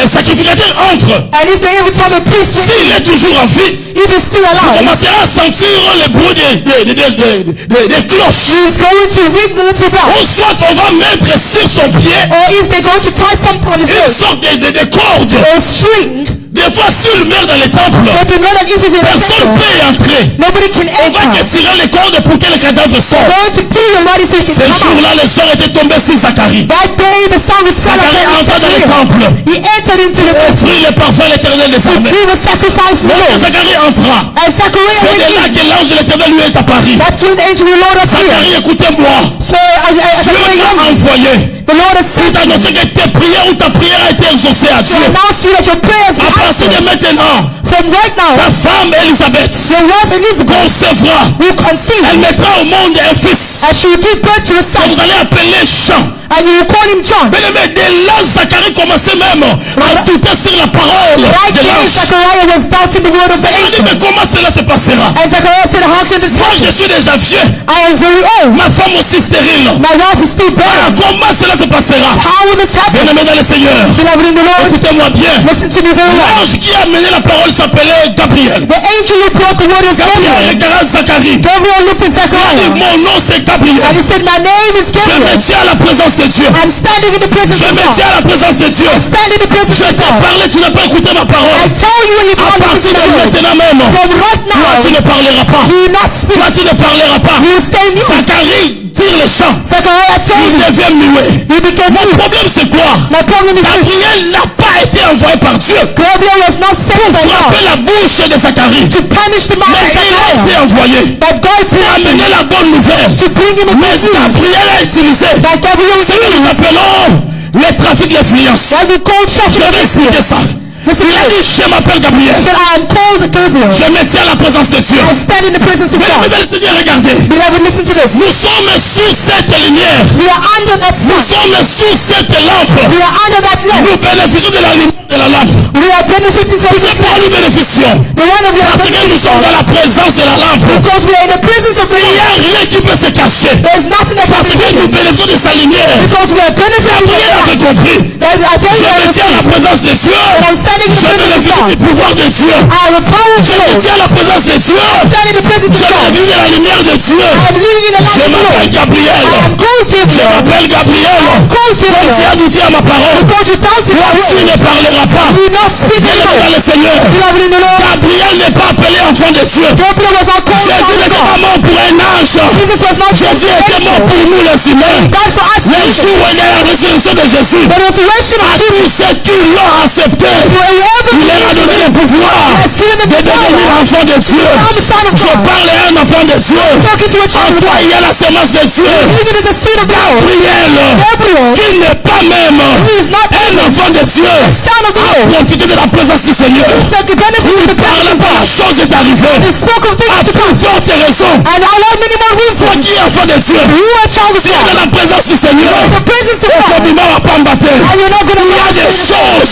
sacrificateur entre. And if they every time a priest, S'il est toujours en vie, if he's still on alive, commencera à sentir le bruit des cloches. he's going to ring the little bell. Ou soit on va mettre sur son pied Or if they're going to tie something on his une wrist, sorte de corde or a string, Des fois, s'il meurt dans les temples, But you know that if he's in a personne ne temple, peut y entrer. nobody can On va enter. tirer les cordes pour que le cadavre sorte. Going to kill your body so you Ce can come out. jour-là, le sort était tombé sur Zacharie. That day the sun was fell Zacharie upon entra dans le Zachariah. temple. He entered into the temple. Offrit le parfum à l'éternel des armées. He was sacrificed to the Lorsque Lord. Zacharie entra, And Zachariah c'est went de là in. que l'ange de l'éternel lui est apparu. That's when the angel of the Lord appeared. Zacharie, écoutez-moi. So Dieu Zachariah, m'a envoyé. the Lord has Pour sent you t'annoncer que tes prières ou ta prière a été exaucée à to Dieu. announce to you that your prayers À are partir de answered. maintenant, From right now, ta femme Elisabeth your wife Elizabeth concevra. will conceive. Elle mettra au monde un fils. And she will give birth to a Que son. vous allez appeler Jean. And you will call him John. Bien aimé, dès là, Zacharie commençait même à douter sur la parole Right de there, l'ange. Zachariah was doubting the word of the Il dit, mais angel. comment cela se passera? And Zachariah said, how can this Moi, je happen? suis déjà vieux. I am very old. Ma femme aussi stérile. My wife is still Alors, barren. comment cela se passera? How will this happen? Bien aimé dans le Seigneur, Beloved in the Lord, écoutez-moi bien. listen to me very well. L'ange qui a amené la parole s'appelait Gabriel. The angel who brought the word is Gabriel Gabriel. regarde Zacharie. Gabriel looked at Il a dit, Zachariah. mon nom c'est And Gabriel. he said, my name is Je me Gabriel. tiens à la présence de Dieu. I'm standing in the presence Je of me God. tiens à la présence de Dieu. Stand in the presence Je of t'ai God. parlé, tu n'as pas écouté ma I parole. tell you when you À call me partir to de the word. maintenant même, From right toi now, tu ne parleras pas. you will not speak. Toi tu ne parleras pas. You will stay mute. Zacharie tire le chant. Zachariah told Il me. devient muet. He became Mon mute. problème c'est quoi? My problem is this. Gabriel n'a pas été envoyé par Dieu Gabriel was not sent by frapper God la bouche de Zacharie. to punish the man of Mais il a été Zachariah. envoyé But God pour sent him amener la bonne nouvelle. to bring in the Mais good news. Gabriel a utilisé That Gabriel ce que nous used. appelons le trafic d'influence. That we call Je traffic of vais expliquer influence. ça. Listen Il a to dit, this. je m'appelle Gabriel. He said, I am called Gabriel. Je me tiens à la présence de Dieu. I stand in the presence of Mesdames God. et messieurs, regardez. Beloved, listen to this. Nous sommes sous cette lumière. We are under that Nous sun. sommes sous cette lampe. We are under that lamp. Nous bénéficions de la lumière de la lampe. We are benefiting from this Pourquoi lamp. nous bénéficions? The one of Parce que nous sommes dans la présence de la lampe. Because we are in the presence of the Il n'y a Lord. rien qui peut se cacher. There is nothing that can Parce be que nous hidden. bénéficions de sa lumière. Because we are benefiting from Gabriel the avait lamp. compris. I tell Je you, me tiens à la présence de Dieu. I'm standing in the Je presence of bénéficie du God. pouvoir de Dieu. I have a power of Je me God. tiens à la présence de Dieu. Stand in the presence Je of God. bénéficie de la lumière de Dieu. I am living in the Je light of the m'appelle Lord. Gabriel. I am called Je Gabriel. m'appelle Gabriel. Called Comme tu Gabriel. as nous dit à ma parole. Because you don't see Toi, my tu word. ne parleras pas. You will not speak Bien the aimé dans word. le Seigneur. Beloved in the Lord. Gabriel n'est pas appelé enfant de Dieu. Gabriel was not called Jésus son of n'était pas God. mort pour un ange. Jesus was not called Jésus an était mort angel. pour nous les humains. God for us. Le jour où il y a la résurrection de Jésus, The resurrection of à Jesus. tous ceux qui l'ont accepté, To whoever il leur a donné le pouvoir has given them de the power. devenir enfant de Dieu. I'm the son of Je God. parle à un enfant de Dieu. Talking to a En child of toi, God. il y a la semence de Dieu. Even as a seed of God. Gabriel, Gabriel, qui n'est pas même who is not un enfant de Dieu, son of God. profitez de la présence du Seigneur. That the benefit of the Par presence la of par la God. chose est arrivée. He spoke of things À to plus come. forte raison. And I want many more Toi reasons. qui es enfant de Dieu, You are a child of tu es dans God. la présence du Seigneur. The presence of Et ton God. bimba va pas me battre. And you're not going Il y a to des choses.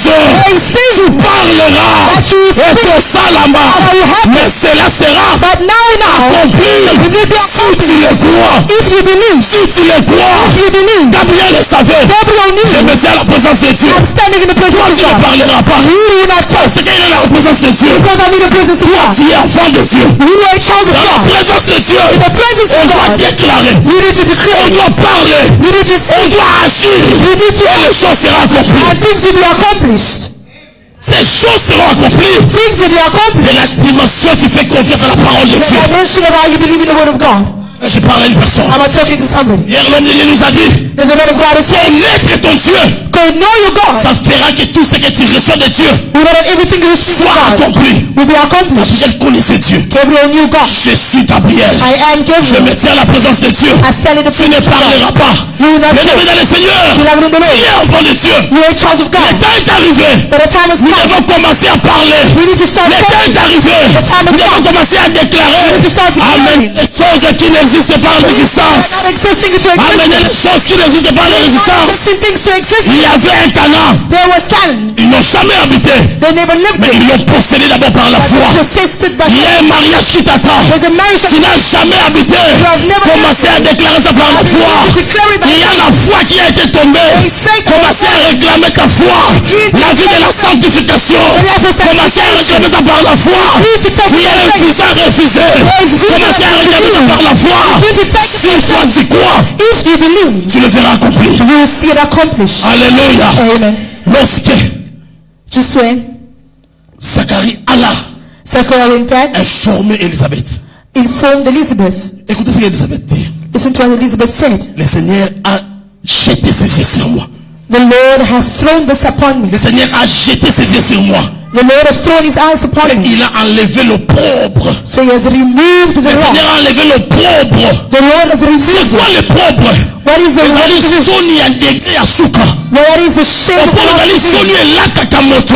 Tu parleras. that you Et speak. ton salama. And you have Mais cela sera But now, accompli. it will be Si tu le crois. if you believe. Si tu le crois. If you believe. Gabriel le savait. Gabriel knew. Je me tiens à la présence de Dieu. I'm standing in the presence Toi, of tu ne God. parleras pas. You will not talk. Parce qu'il est dans la présence de Dieu. Because I'm in the presence of Toi, God. tu es enfant de Dieu. You are a child of Dans la God. présence de Dieu, In the presence on of doit God. déclarer. You need to On declare. doit parler. You need to On speak. doit agir. You need to Et les choses seront accomplies. And things will be accomplished. Ces choses seront accomplies. Things will be De accomplished. la dimension, tu fais confiance à la parole de The Dieu. dimension of how you believe in the word of God. Je parle à une personne. I'm not talking to somebody. Hier, l'homme de Dieu nous a dit, There's a man of God who said, connaître ton Dieu, go know your God. ça fera que tout ce que tu reçois de Dieu You know that everything you receive from soit God accompli. will be accomplished. Gabriel connaissait Dieu. Gabriel knew God. Je suis Gabriel. I am Je Gabriel. me tiens à la présence de Dieu. I stand in the Tu ne presence of God. parleras pas. You will not Bien aimé talk. dans le Seigneur, Beloved in the tu Lord. es enfant de Dieu. You are a child of Le God. temps est arrivé. But the time is Nous come. devons commencer à parler. We need to start Le temps talking. est arrivé. Nous devons commencer à déclarer. to start declaring. Amener les choses qui n'existent pas en Not existence. existing into Amener les existence. choses qui n'existent pas en Not existence. existing things to exist. Il y avait un Canaan. There was Canaan. Ils n'ont jamais habité. They never lived Mais there. ils l'ont possédé d'abord par la foi. Persisted by Il y a un mariage qui t'attend. There's a marriage Tu n'as jamais habité. have never Commencez à déclarer ça par la foi. declare it by Il y a la foi qui a été tombée. Commencez à réclamer ta foi. La vie de la sanctification. Commencez à réclamer ça par la foi. Il y a un visa refusé. Commencez à réclamer ça par la foi. Si toi tu crois, If you believe, tu le verras accompli. you will see it accomplished. Alléluia. Amen. Lorsque Just when Zacharie, Allah, Zechariah went back, informé Élisabeth. informed Elizabeth. Écoutez ce qu'Élisabeth dit. Listen to what Elizabeth said. Le Seigneur a jeté ses yeux sur moi. The Lord has thrown this upon me. Le Seigneur a jeté ses yeux sur moi. The Lord has thrown his eyes upon Et me. il a enlevé l'opprobre. So he has removed the Le Seigneur wrong. a enlevé l'opprobre. The Lord has C'est removed quoi it. l'opprobre? What is the Les wrong? amis soni à degré à souka. What is the shame of Opprobre les lost soni et l'ataka moto.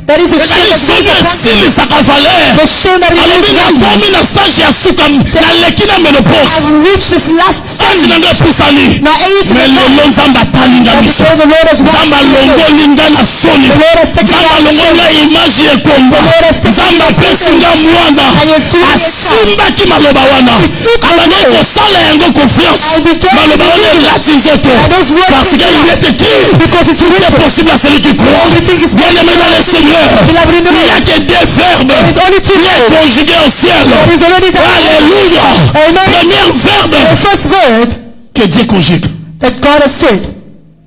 That is the Les shame amis that soni removes et sili sa valeur. the shame that Alors removes il a value. commis la stage à souka. La lekina menopause. I've reached this last Age stage. na nga pusani. My age is Mais up. lelo nzamba talinga But miso. before the Lord has washed Nzamba me longo away. linga na soni. The Lord has taken Nzamba out the longo shame. na image ya komba. Lord has taken Nzamba out the pesinga shame. mwana. And you're doing it now. Asimbaki maloba wana. Abandi kosala yango confiance. I began to Maloba wana believe. elati nzoto. And those words Parce will qu'il come. est écrit. Because it's Tout est written. possible à celui qui croit. Everything is Bien aimé dans le Seigneur. Beloved in the Il n'y a Lord. que deux verbes. There is only two Il est words. conjugué au ciel. There is already the Alléluia. Amen. Premier verbe The first word que Dieu conjugue. that God has said.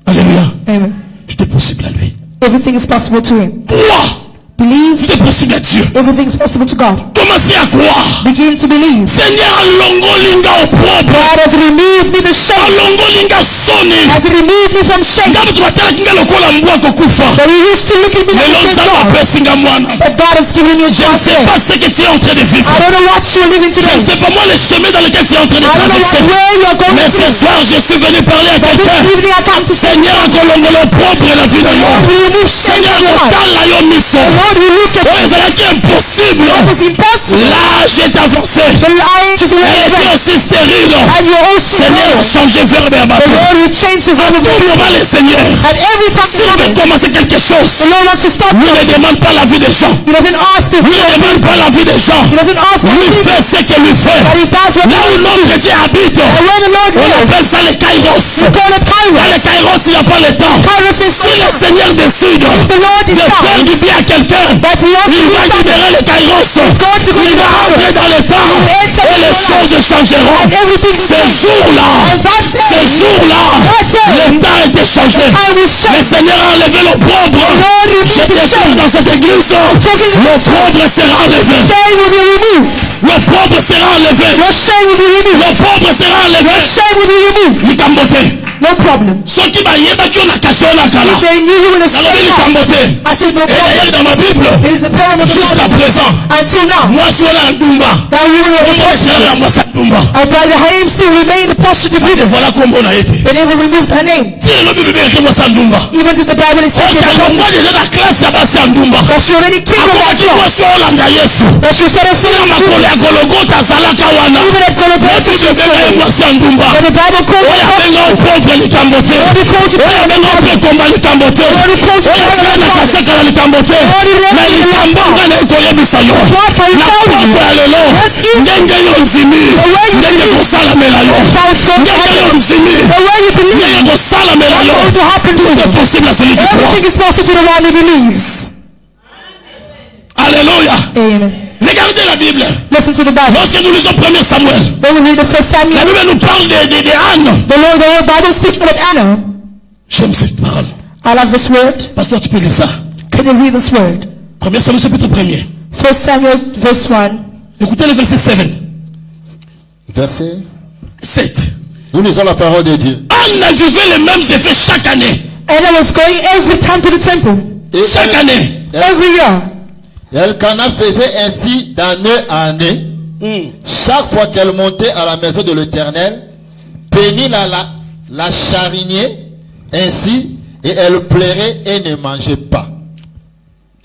Alléluia. Amen. Tout est possible à lui. Everything is possible to him. Crois. Believe. Tout est possible à Dieu. Everything is possible to God. Commencez à croire. Begin to believe. Seigneur, longolinga opprobre. God has removed me the shame. Longolinga soni. Has removed me from shame. Ngambo tubatalaki lokola mbwa kokufa. But he used to look at me like Lelo a nzambe dog. apesinga mwana. But God has given me a Je ne chance. sais pas ce que tu es en train de vivre. I don't know what you're living Je today. ne sais pas moi le chemin dans lequel tu es en train de I don't know traverser. where you're going Mais to. ce soir, je suis venu parler à But this quelqu'un. evening I come to say, Seigneur, akolongola opprobre la vie de yo. Lord, we remove shame Seigneur, from your life. akotala yo miso. Lord, we look at Oh, you. ezalaki impossible. It was impossible. L'âge est avancé. The light is Elle already était there. aussi stérile. And you're also Seigneur, there. changez verbe à The bateau. Lord will change the verb of Tout the le mal, le Seigneur. And every time S'il you veut commencer quelque chose, the Lord wants to start lui ne something. demande pas la vie des gens. He doesn't ask the Lui ne demande pas la vie des gens. He doesn't ask the Lui people. fait ce que lui fait. But he does what Là où l'homme chrétien habite, And when the Lord on will, appelle ça les kairos. call it Dans Kairos. les kairos, il n'y a pas le temps. Kairos is Si le Seigneur décide the Lord de is faire down. du bien à quelqu'un, But he wants il to va do something. libérer les kairos. going to go Il to va the rentrer Kairos. dans le temps enter et the les light. choses changeront. And everything is Ce changed. jour-là, And that ce day, jour-là, that day, le temps a été changé. I will Le shake. Seigneur a enlevé l'opprobre. Lord, remove Je the déclare shame. dans cette église, l'opprobre sera enlevé. Shame will be removed. L'opprobre sera enlevé. Your shame will be removed. L'opprobre sera enlevé. Shame will be removed. Likambote. No problem. Soki bayebaki yo na kasho na kala. They knew you in the Nalobi same time. likambote. I said no Et problem. d'ailleurs dans ma Bible, It is the power of the jusqu'à Lord. présent, Until now, moi je suis là en Dumba. that we were Comment je suis là prostitutes. moi sa Dumba? And by the name still remain the prostitute Et people. voilà comment on a été. They never removed her name. Si le Bible écrit moi sa Dumba. Even if the Bible is Oh, saying kalongwa déjà la classe ya basi ya Dumba. that she already came from that Akomaki church. mwasi olanda Yesu. That she started Sina feeling makolo Jesus. ya Golgotha azalaka wana. Even at Golgotha, she Bible ebenga ye said, mwasi ya Ndumba. when the Bible called Oyo her abenga prostitute, opauvre likambo te. Lord, he called you Oyo abenga opekomba likambo te. Lord, he called you Oyo atia na kashaka na likambo te. Na likambo nga na ekoyebisa yo. What are you Na telling poko me? ya lelo. Yes, yes. Ndenge yo ndimi. Ndenge kosalamela yo. How it's going to Ndenge yo happen. ndimi. The way you believe, Ndenge kosalamela yo. what's going to happen to Tout est you. possible à celui qui croit. Everything is possible to the one who believes. Alléluia. Amen. Regardez la Bible. Listen to the Bible. Lorsque nous lisons 1 Samuel, Then we read the first la Samuel. Bible nous parle de Anne. The whole Bible speaking of Anna. J'aime cette parole. I love this word. Pasteur, tu peux lire ça. Can you read this word? 1 Samuel chapitre 1er. 1 Samuel verse 1. Écoutez le verset 7. Verset. 7. Nous lisons la parole de Dieu. Anne vivait les mêmes effets chaque année. Anna was going every time to the temple. Et Chaque année. Every year. Elkanah faisait ainsi d'année en année. Chaque fois qu'elle montait à la maison de l'Éternel, Pénina la charignait ainsi et elle pleurait et ne mangeait pas.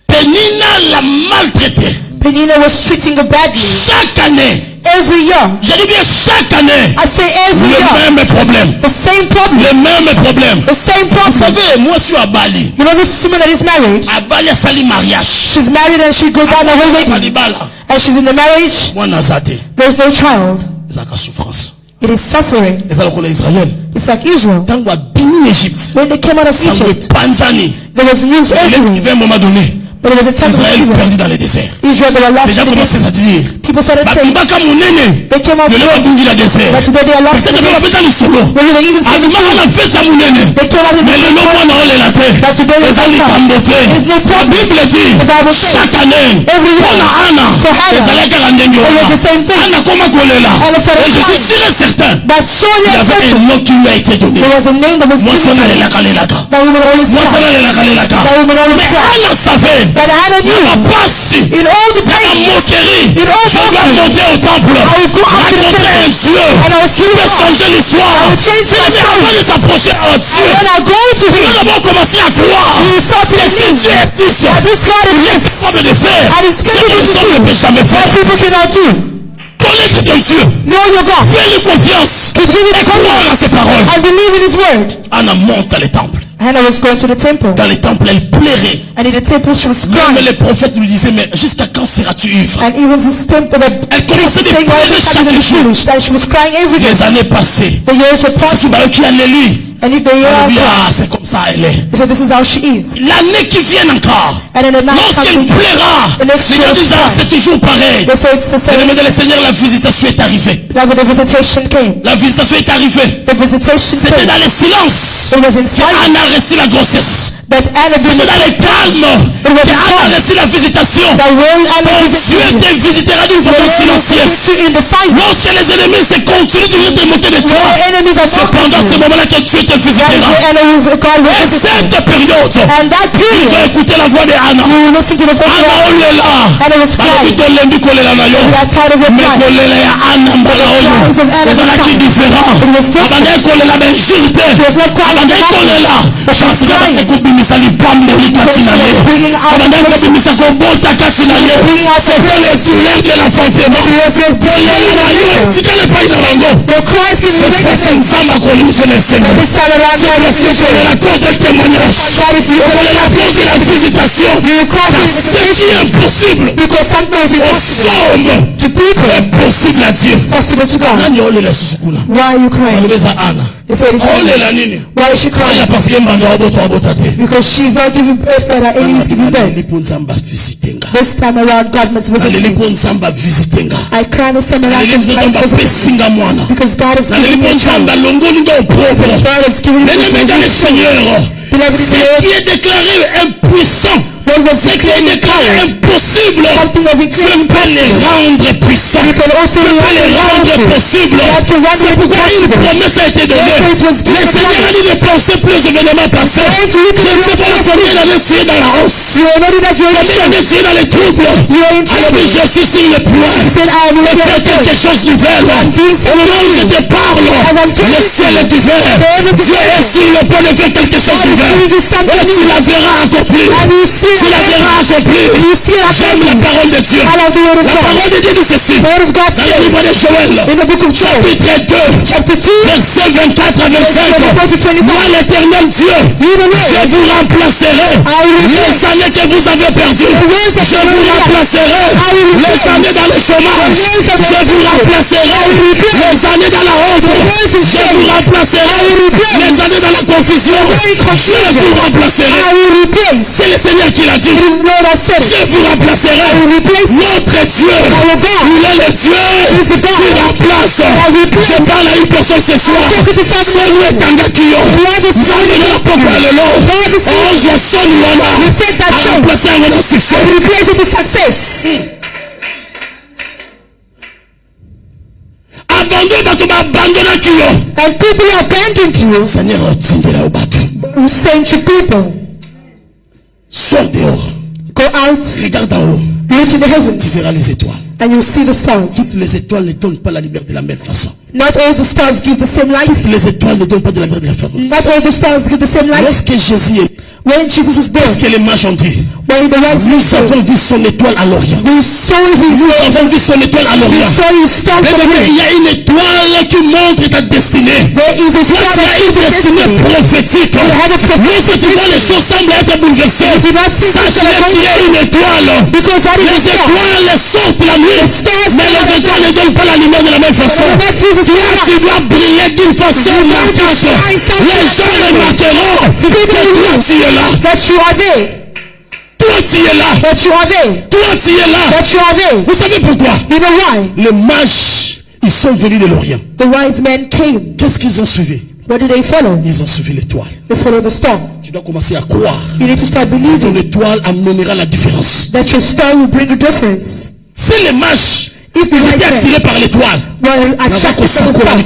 Pénina l'a maltraité. Penina was treating her badly. Chaque année. Every year. Je dis bien chaque année. I say every year. Le même problème. The same problem. Le même problème. The same Vous problem. savez, moi je suis à Bali. You know this woman that is married? À Bali, elle sali mariage. She's married and she goes down the whole wedding. Balibala. And she's in the marriage. Moi nazate. There's no child. Zaka souffrance. It is suffering. Et ça le connaît Israël. It's like Israel. Tango a béni Égypte. When they came out of Ça Egypt, me panzani. there was news Il everywhere. y a un moment donné. But it was a temple of Israël Israel. perdu dans le désert. Israel, they were lost Déjà in the commencé desert. à dire. People started saying, Bakubaka munene. they came out Le from bungi la désert. but today they are lost in Peut-être the que desert. bapeta lisolo. Maybe they even say the Akubaka same. na fête ya munene. They came out in Mais the le nom desert. wana olela te. But today they Eza say likambo te. There's no La problem. Bible dit The Bible says, chaque année every year, mpona Anna for Hannah, ezalaki kaka ndenge it was wana. the same thing. Anna koma kolela. All of a sudden, Et je suis sûr et certain. But surely Il y a avait un temple. nom qui lui a été donné. There was a name that was Moi given ça to her. lelaka lelaka. That woman always Moi ça cried. lelaka lelaka. That woman always Mais cried. Anna savait. But Hannah La knew. passi. In all the La pain, moquerie. in all Je dois monter au temple. I will go up to the Rencontrer un temple. Dieu. And I will Qui see peut God. changer l'histoire. I will change my Mais story. avant de s'approcher à And Dieu, when I go to tu him, dois d'abord commencer à croire. you start to Et si believe Dieu existe, that this God il est exists. capable de faire And he's ce que capable les to hommes ne do peuvent jamais what faire. people cannot do. Connaître ton Dieu. Know your God. Fais-lui confiance. To give Et him croire à confidence ses paroles. and believe in his word. Anna monte dans les temples. Hannah was going to the temple. Dans les temples, elle plairait. And in the temple she was Même crying. les prophètes lui disaient, mais jusqu'à quand seras-tu ivre? And even this temple, the Elle commençait de saying all pleurer the time chaque in the jour. foolish, that she was crying every day. Les années passées. The years were C'est passing. tout qui allait lui. And if they Elle hear dit, her ah, c'est comme ça elle est. cry, they said this is how she is. L'année qui vient encore, And in the night lorsqu'elle something, plaira, the next les year gens she disent, ah, cried. c'est toujours pareil. They say it's the Et same. le de le Seigneur, la visitation est arrivée. Like when the visitation came. La visitation est arrivée. The visitation C'était came. dans le silence It was in que silence Anna a reçu la grossesse. that Anna did C'était dans le calme que Anna a reçu la visitation. that when Anna Ton Dieu visited te visitera d'une the façon Lord silencieuse. visited you in the silence. Lorsque les ennemis se continuent de te moquer de toi, When the enemies are c'est mocking pendant ce you, moment-là que Dieu te that is visitera. when Anna will God will Et visit you. cette période, And that ils vont period, écouter la voix de Anna. you will listen to the voice Anna of olela. Anna was Balobi crying. tolembi kolela na yo. We are tired of your Mais crying. kolela ya Anna mbala oyo. cries of Anna ezalaki was différent. It was different. Abandai kolela benjiri te. She was not crying Abandai for nothing. kolela. But she was Parce que crying. abandai kobimisa libamboli kati na ye. bringing out Abandai the kobimisa kobota kati na ye. bringing out the C'était le douleur de l'enfantement. Kolela na yo etikala epai na bango. The Christ is Cette fois-ci nzambe akolimisa na esengo. this time around God is C'est la cause de témoignage. God is C'est la cause de la visitation. You cry Car for ce qui est impossible because something is aux impossible hommes to people. est possible à Dieu. Possible to God. Nani olela susukula? Why are you crying? Alobeza Anna. They said it's Olela nini? why is she Aya crying? parce que mbanga wabota te. Because she's not giving birth that her enemy is giving birth. Nalelipo nzamba visitenga. This time around God must visit me. Nalelipo nzamba visitenga. I cry this time around Nalelipo God nzamba must visit me. pesinga mwana. Because God is giving Nalelipo me a child. nzamba longoli nga opropre. God is giving me Bien-aimé dans le a child. Seigneur, Beloved in ce the Lord, qui est déclaré impuissant, what was ce qui est declared déclaré power, impossible, something was je declared peux les impossible. rendre puissants. You can also Je peux les rendre render possibles. God can render C'est it pourquoi une possible. promesse a été donnée. Therefore it was Le given Seigneur a dit de penser plus aux événements passés. And to look Je at ne the sais pas past. combien d'années tu es dans la hausse. You already that you're in Combien trouble. d'années tu es dans les troubles. You are in Alors trouble. je suis sur le point Said I am de ready faire to quelque chose de nouvel. Au moment où je te parle, le ciel est ouvert. Dieu est sur le point de faire quelque chose de nouvel. Et tu la verras accomplir. And you see Tu la verras accomplir. You see that J'aime la parole de Dieu. I love the word of La God. parole de Dieu dit ceci. The word of God Dans le livre says de Joël, in the book of Job, chapitre 2, chapter 2, verset 24 à 25. 24 to 25. Moi, l'éternel Dieu, je vous remplacerai les années que vous avez perdues. Je vous remplacerai les années dans le chômage. Je vous remplacerai les années dans la honte. Je vous remplacerai les années dans la confusion. Je vous remplacerai. I will replace. C'est le Seigneur qui l'a dit. It is Lord that said it. Je vous remplacerai. Notre Dieu, il est le Dieu qui remplace. Je parle à une personne ce soir. Celui est Tangakio. Nzambe na papa lelo. Ozwa soni wana. Remplacer un wana succès. Replace it with success. Abandonne bato ba abandonnaki yo. And people abandoned you. Seigneur otindela yo bato. Who sent you people. Sors dehors. Go out. Regarde en haut. Look in the heavens. Tu verras les étoiles. And you'll see the stars. Toutes les étoiles ne donnent pas la lumière de la même façon. Not all the stars give the same light. Toutes les étoiles ne donnent pas de la lumière de la même façon. Not all the stars give the same light. Lorsque Jésus est, When Jesus is born, lorsque les mages ont dit, when the wise men nous saw, avons vu son étoile à l'Orient. we saw Nous his avons vu son étoile à we l'Orient. saw his star Mais from il heaven. y a une étoile qui montre ta destinée. There is a star Il y that a shows une the destinée destiny. prophétique. Lorsque tu vois les choses semblent être bouleversées, You do not see sache the que tu es une étoile. because that is a Les star. étoiles sortent la nuit, mais les étoiles ne donnent pas la lumière de la même façon. That gives us Toi, tu dois briller d'une façon marquante. Les gens remarqueront que toi, tu es là. that you are there. Toi, tu es là. But you are there. Toi, tu es là. But you are there. Vous savez pourquoi? You know why? Les mages, ils sont venus de l'Orient. The wise men came. Qu'est-ce qu'ils ont suivi? What did they follow? Ils ont suivi l'étoile. They follow the star. Tu dois commencer à croire. You need to start Ton believing étoile amènera la différence. that your star will bring a difference. Si les mages, If the ils wise étaient men attirés par l'étoile, were attracted to the star, l'étoile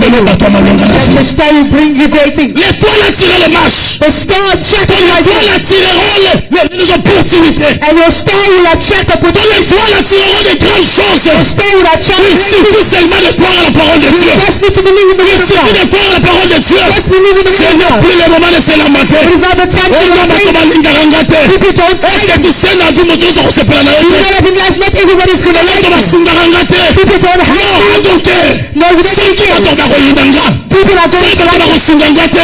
the star will bring you great things. attirait les mages. The star attracted the wise L'étoile men. attirera les opportunités. And your star will attract opportunities. L'étoile attirera des grandes choses. Your star will attract Il suffit seulement de croire à la parole de Dieu. You just need to believe in the Il word of suffit God. de croire à la parole de Dieu. Just believe in the Ce word of n'est God. plus le moment de se lamenter. It is not the time to lament. People don't Est-ce que tu sais dans la vie moto ça se prend You know that in life not everybody is going to like you. People don't Non, hate you. adoke. No, you don't Soki care. bato bakoyinanga. People are going to Soki like you. bakosunganga te.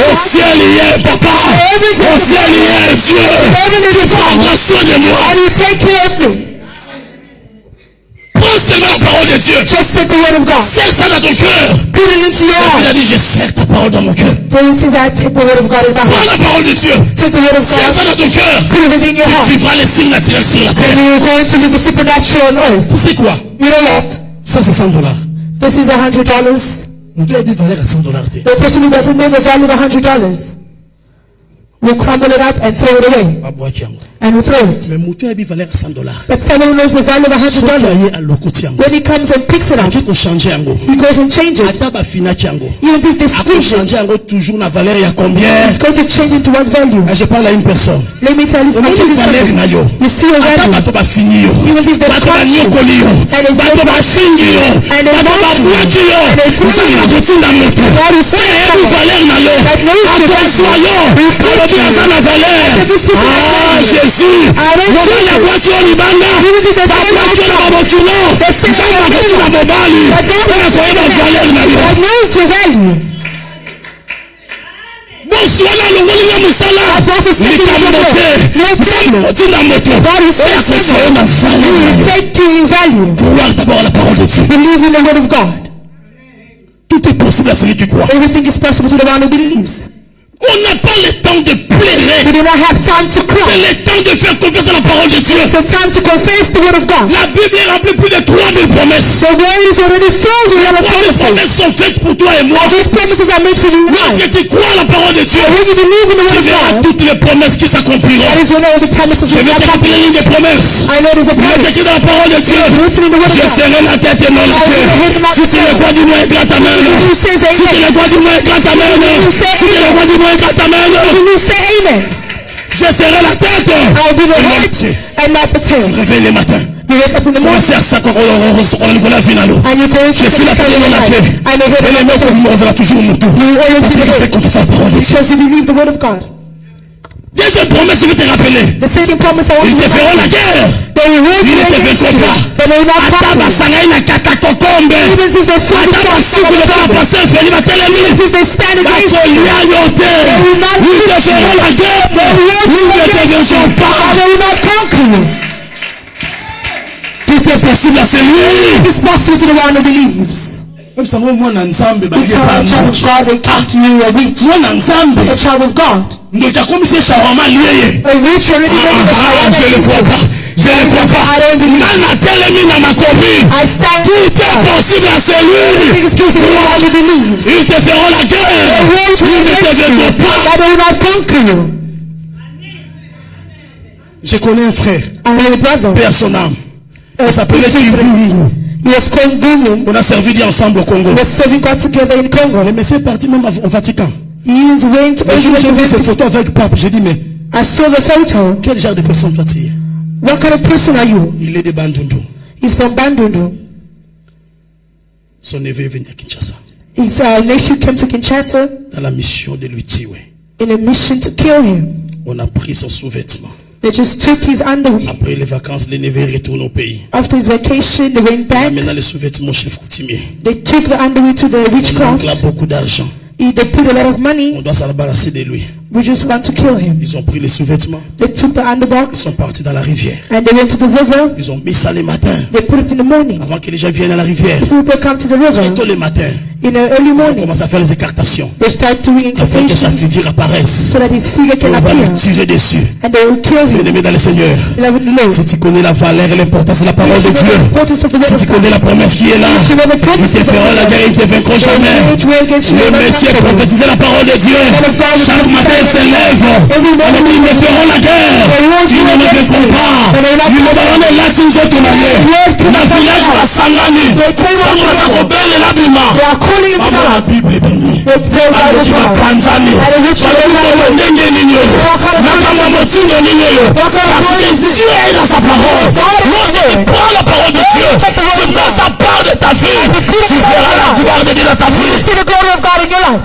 Au ciel il y a papa. Au ciel il y a Dieu. Heaven is Prends above. soin de moi. And you take care of me. Prends seulement la parole de Dieu. Just take the word of God. C'est ça dans ton cœur. Put it into your Il a heart. dit je sers ta parole dans mon cœur. David says, I take the word of God in my Prends heart. la parole de Dieu. Take the word of C'est ça God. dans ton cœur. Put it in your Tu heart. vivras les signes naturels sur la And terre. you're going to live the supernatural on earth. Tu sais quoi? You know what? Ça c'est $100. This is $100. Mon Dieu a dit valeur à $100. The person who doesn't know the value of $100 will crumble it up and throw it away. And will throw it. Mais mon Dieu a dit valeur à $100. But someone who knows the value of $100, when he comes and picks it up, he goes and changes it. Even if they squeeze it, toujours la valeur il y a combien? it's going to change into what value? Je parle à une personne. Let me tell you something. You see a value. Even if they crush you, and they break you, and they mock you, and they throw you, God is saying that knows your value. Rebuke you. Ah, Jésus, mobali akwati olibanda, akwati olababotuna, nzamba akotuna mobali, onakoyeba valeur na yo. God knows your value. Bosi wana alongolinga mosala, likambo te, nzamba otina moto, God is oyo akosoyeba valeur na yo. take you in value. Vouloir d'abord la parole de Dieu. Believe in the word of God. Tout est possible à celui qui croit. Everything is possible to the one who believes. On n'a pas le temps de pleurer. We do not have time to C'est cry. le temps de faire confiance à la parole de Dieu. It's the time to confess the word of God. La Bible est remplie plus de 3000 promesses. The word is already filled with other Les promises. promesses sont faites pour toi et moi. These promises are made for you and I. Lorsque tu crois à la parole de Dieu, When you believe in the tu word of verras God, toutes les promesses qui s'accompliront. that is when all the promises Je will vais be te rappeler accomplished. l'une des promesses. I know there's a Il est promise. écrit dans la parole de Dieu. Written in the word of Je God. serai la tête et non la queue. Si tu le crois, dis-moi éclate ta main. Who says Si tu amen? le crois, dis-moi éclate ta main. Si tu le crois, dis-moi éclate ta main. When you say amen, Je serai la tête. I'll be the et non la head queue. and not the tail. Réveille le matin. You wake up in the On va morning faire ça quand on est la finale. and you're going to Je suis la tête et non la queue. I'm a head Et and les not mots the comme tail. moi, on va toujours mon tour. You will always Parce be que the c'est head qu'on fait la parole de Dieu. because you believe the word of God. Deuxième promesse, je vais te rappeler. The second promise I want Ils you te to feront la guerre. they will wage Ils ne war te against vaincront you, pas. but they will not Ata conquer you. basangai na katakokombe. Even if they fight Ata basuku le bala passer feli batelemi. if they stand against you, Bakolia yo te. will not Ils te defeat you. feront la guerre. Ils ne te vaincront but pas. they will not conquer you. Tout est possible à celui. It is possible to the one who believes. Même ça moi na nzambe ba The child of God, they come to you a week. Moi na nzambe. The child of God, Ndo takomisa shawarma liye. a rich already making the Je ne crois pas. Je ne crois pas. Nana telemi na makobi. I stand Tout est possible à celui It is qui possible to the croit. one who believes. Ils te feront la guerre. They wage war Ils ne te against you, vaincront pas. but they will not conquer you. Je connais un frère, I have a brother. père son âme. Il s'appelait Kibungu. He was called Gumu. On a servi Dieu ensemble au Congo. We were serving God together in Congo. Le monsieur est parti même au Vatican. He went Le jour où j'ai vu ces over. photos avec le pape, j'ai dit mais I saw the photo. quel genre de personne toi tu es? What kind of person are you? Il est de Bandundu. He's from Bandundu. Son neveu est venu à Kinshasa His nephew came to Kinshasa dans la mission de lui tuer. in a mission to kill him. On a pris son sous-vêtement. They just took his underwear. Après les vacances, le neveu retourne au pays. After his vacation, they went On a back. maintenant le sous-vêtement chez Froutimier. They took the underwear to the On a witchcraft. beaucoup d'argent. They put a lot of money. On doit s'embarrasser de lui. We just want to kill him. Ils ont pris les sous-vêtements. They took the Ils underbox sont partis dans la rivière. and they went to the river. Ils ont mis ça le matin. They put it in the morning. Avant que les gens viennent à la rivière. People come to the river Tôt le matin. in the early Ils ont morning. commencé à faire les écartations. They start doing Afin que sa incantations figure apparaisse. so that his figure On can va lui appear. tirer dessus. And they will kill him. Bien-aimé dans le Seigneur. Beloved Lord. Si tu connais la valeur et l'importance de la parole de Dieu. Si tu connais la promesse qui est là. Ils te feront la guerre, ils te vaincront jamais. Le Messie prophétisait la parole de Dieu. Chaque matin il se lève. Alors ils me feront la guerre. Ils ne me vaincront pas. Ils me barront les latins autres manières. La village va s'engager. Quand on va s'accompagner l'habillement. Maman la Bible est bénie. Alors tu vas Tanzanie. Alors ndenge nini yo. Nakama motuno nini yo. Parce que Dieu est dans sa parole. Lorsque tu prends la parole de Dieu, tu mets sa part de ta vie. Tu verras la gloire de Dieu dans ta vie. See the glory of God in your life.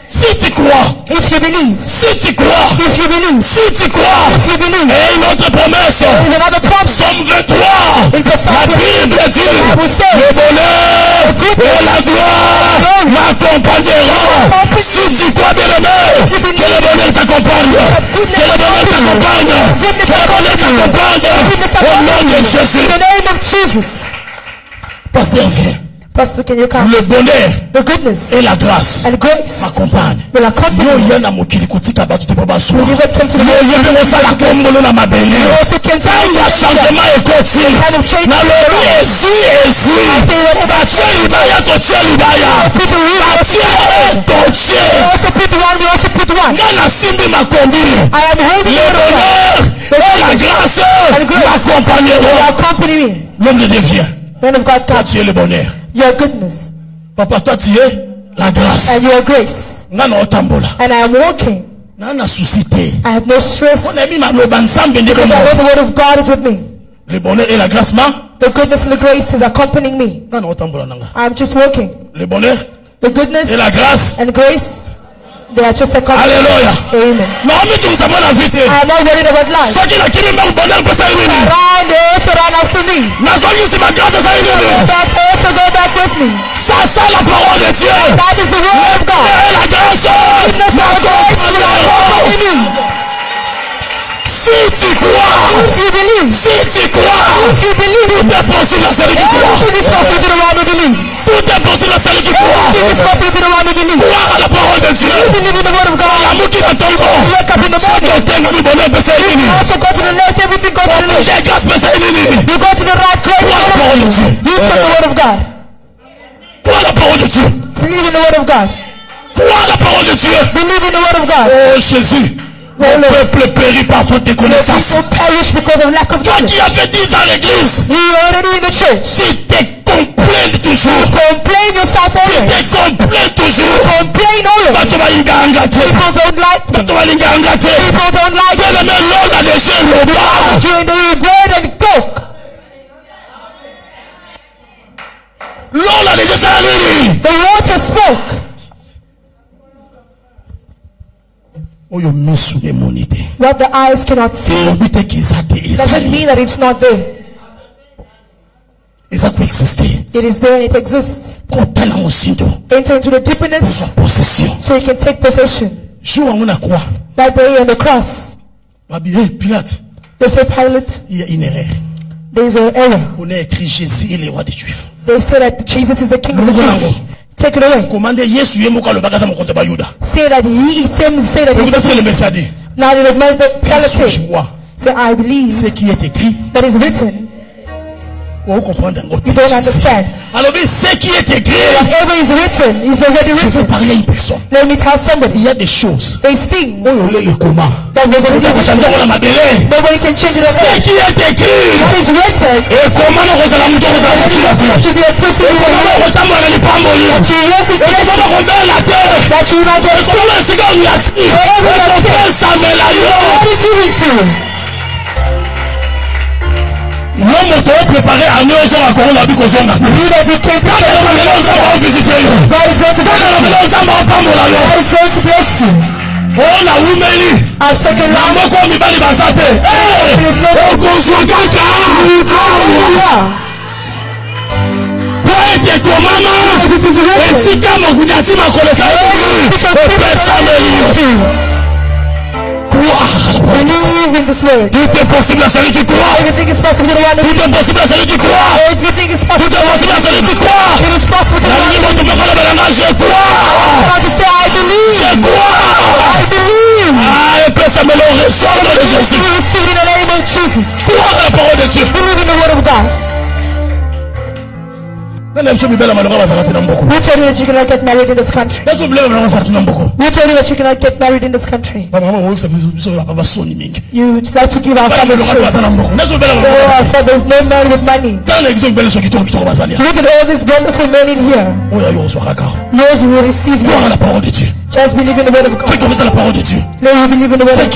Si tu crois, If you believe. si tu crois, If you believe. si tu crois, If you believe. et une autre promesse, There is another promise. Somme 23, la Bible dit, le bonheur et la gloire m'accompagneront. Si tu crois bien aimé, que le bonheur t'accompagne, que le bonheur t'accompagne, que le bonheur t'accompagne, au nom de Jésus. In the name of Jesus. Pasteur, viens. Pastor, can you come? Le bonheur The goodness et la grâce and grace m'accompagnent. will accompany you. Yo yana mokili kutika batu te baba so. Will never come to the Yo world. yebe mosala komolo na mabele. You also can tell Tango ya changement ekoti. kind of change. Na lobi esi. Batie libaya totie libaya. People who Batie totie. also put one, we also put one. Nga na simbi makombi. I am holding Le the bonheur et la grâce m'accompagneront. accompany me. L'homme de Dieu vient. Man of God, Toi come. tu es le bonheur. Your goodness Papa toi tu es la grâce. and your grace. Nga na otambola. And I am walking. Nga na souci te. I have no stress. On a mis maloba nsambe ndeko Because I mo. know the word of God is with me. Le bonheur et la grâce The goodness and the grace is accompanying me. nga na otambola nanga. I'm just walking. Le bonheur The goodness et la grâce. and grace, they are just accompanying. Alléluia. Amen. Naomi tumsama na vite. I am not worried about life. Soki na kimi mbele bonheur pesa nini? Around, they also run after me. Na soki si ma grâce sa Go nini? back, they also go back with me. Ça c'est la parole de Dieu. That is the word of God. Et la grâce Goodness and grace will accompany me. Si tu crois, If you believe, si tu crois, if you believe, tout est possible à celui qui croit. everything is possible to the one who believes. Tout est possible à celui qui croit. Everything is possible to the one who believes. Croire à la parole de Dieu. Believe in the word of God. Amuki na tongo. Wake up in the Soki morning. otenga mi bonheur pesa nini? You also go to the left, everything goes to the left. J'ai grâce pesa nini? You go to the right, grace. Crois à la parole de Dieu. You take the word of God. Crois à la parole de Dieu. Believe in the word of God. Crois à la parole de Dieu. Believe in the word of God. Oh Jésus, mon peuple périt par faute de connaissance. People perish because of lack of Toi knowledge. qui as fait 10 ans à l'église, You already in the church. tu te complains toujours. Complain yourself Tu always. te complains toujours. Complain always. Bato balinga angate. People don't like me. Bato balinga angate. People don't like Bien me. aimé, l'homme a laissé le bas. During the bread and coke. L'homme a laissé la nuit. The water spoke. Oyo misu ne monite. What the eyes cannot see Obite kizate doesn't izali. mean that it's not there. Iza kuexiste. It is there and it exists. Kotala musindo. Enter into the deepness Possession. so you can take possession. Jour où on a quoi? That day on the cross, Babi, hey, Pilate, they say, Pilate, il y a une erreur. there is an error. On a écrit Jésus est le roi des Juifs. They say that Jesus is the king of the Jews. Take it away. Commandez Yesu yemuka le bagaza mon compte ba Yuda. Say that he is say that Écoutez ce que le Messie a dit. now the Pilate said, Suis-moi. say, I believe Ce qui est écrit, that is written. on comprend encore. You don't understand. Alors, mais ce qui est écrit, Whatever is written is already je veux written. parler à une personne. Let me tell Il somebody. y a des choses. There's things Oh, le comment. that was already Vous changez written. pour la mabélé. Nobody can change it Ce away. qui est écrit. What is written Et comment nous allons nous donner la vie. should be a person Et who comment nous retomber dans les pamboli. that you walk with Et comment nous retomber la terre. that you will not Et get comment nous siga on y a dit. Et comment ça me la yo. What is given to you? L'homme est préparé à nous à Corona Biko Zonga. You that you can't Quand on va venir visiter yo. God is going to Quand on va venir pambola yo. God is going to bless you. Oh la woumeli. I've taken Na long. moko mibali basate. Eh! Okozwa kaka. Hallelujah. Poete komama. Esika mokunyati makolesa yo. Opesa meli yo. Believe in this word. Tout est possible à celui qui croit. Everything is possible to the one who Tout est possible à celui qui croit. Everything is Tout possible. est possible à celui qui croit. It is possible to the one who Je crois. say, I believe. Je crois. I believe. Ah, et puis ça me le reçoit au nom de Jésus. We receive in the name of Jesus. Crois à la parole de Dieu. Believe in the word of God. Who told you that you cannot get married in this country? Who Who told you that you cannot get married in this country? You like to give our fathers shit. So our fathers no man with money. Look at all these wonderful men in here. Yours will receive you. Just believe in the word of God. Let you believe in the word of God.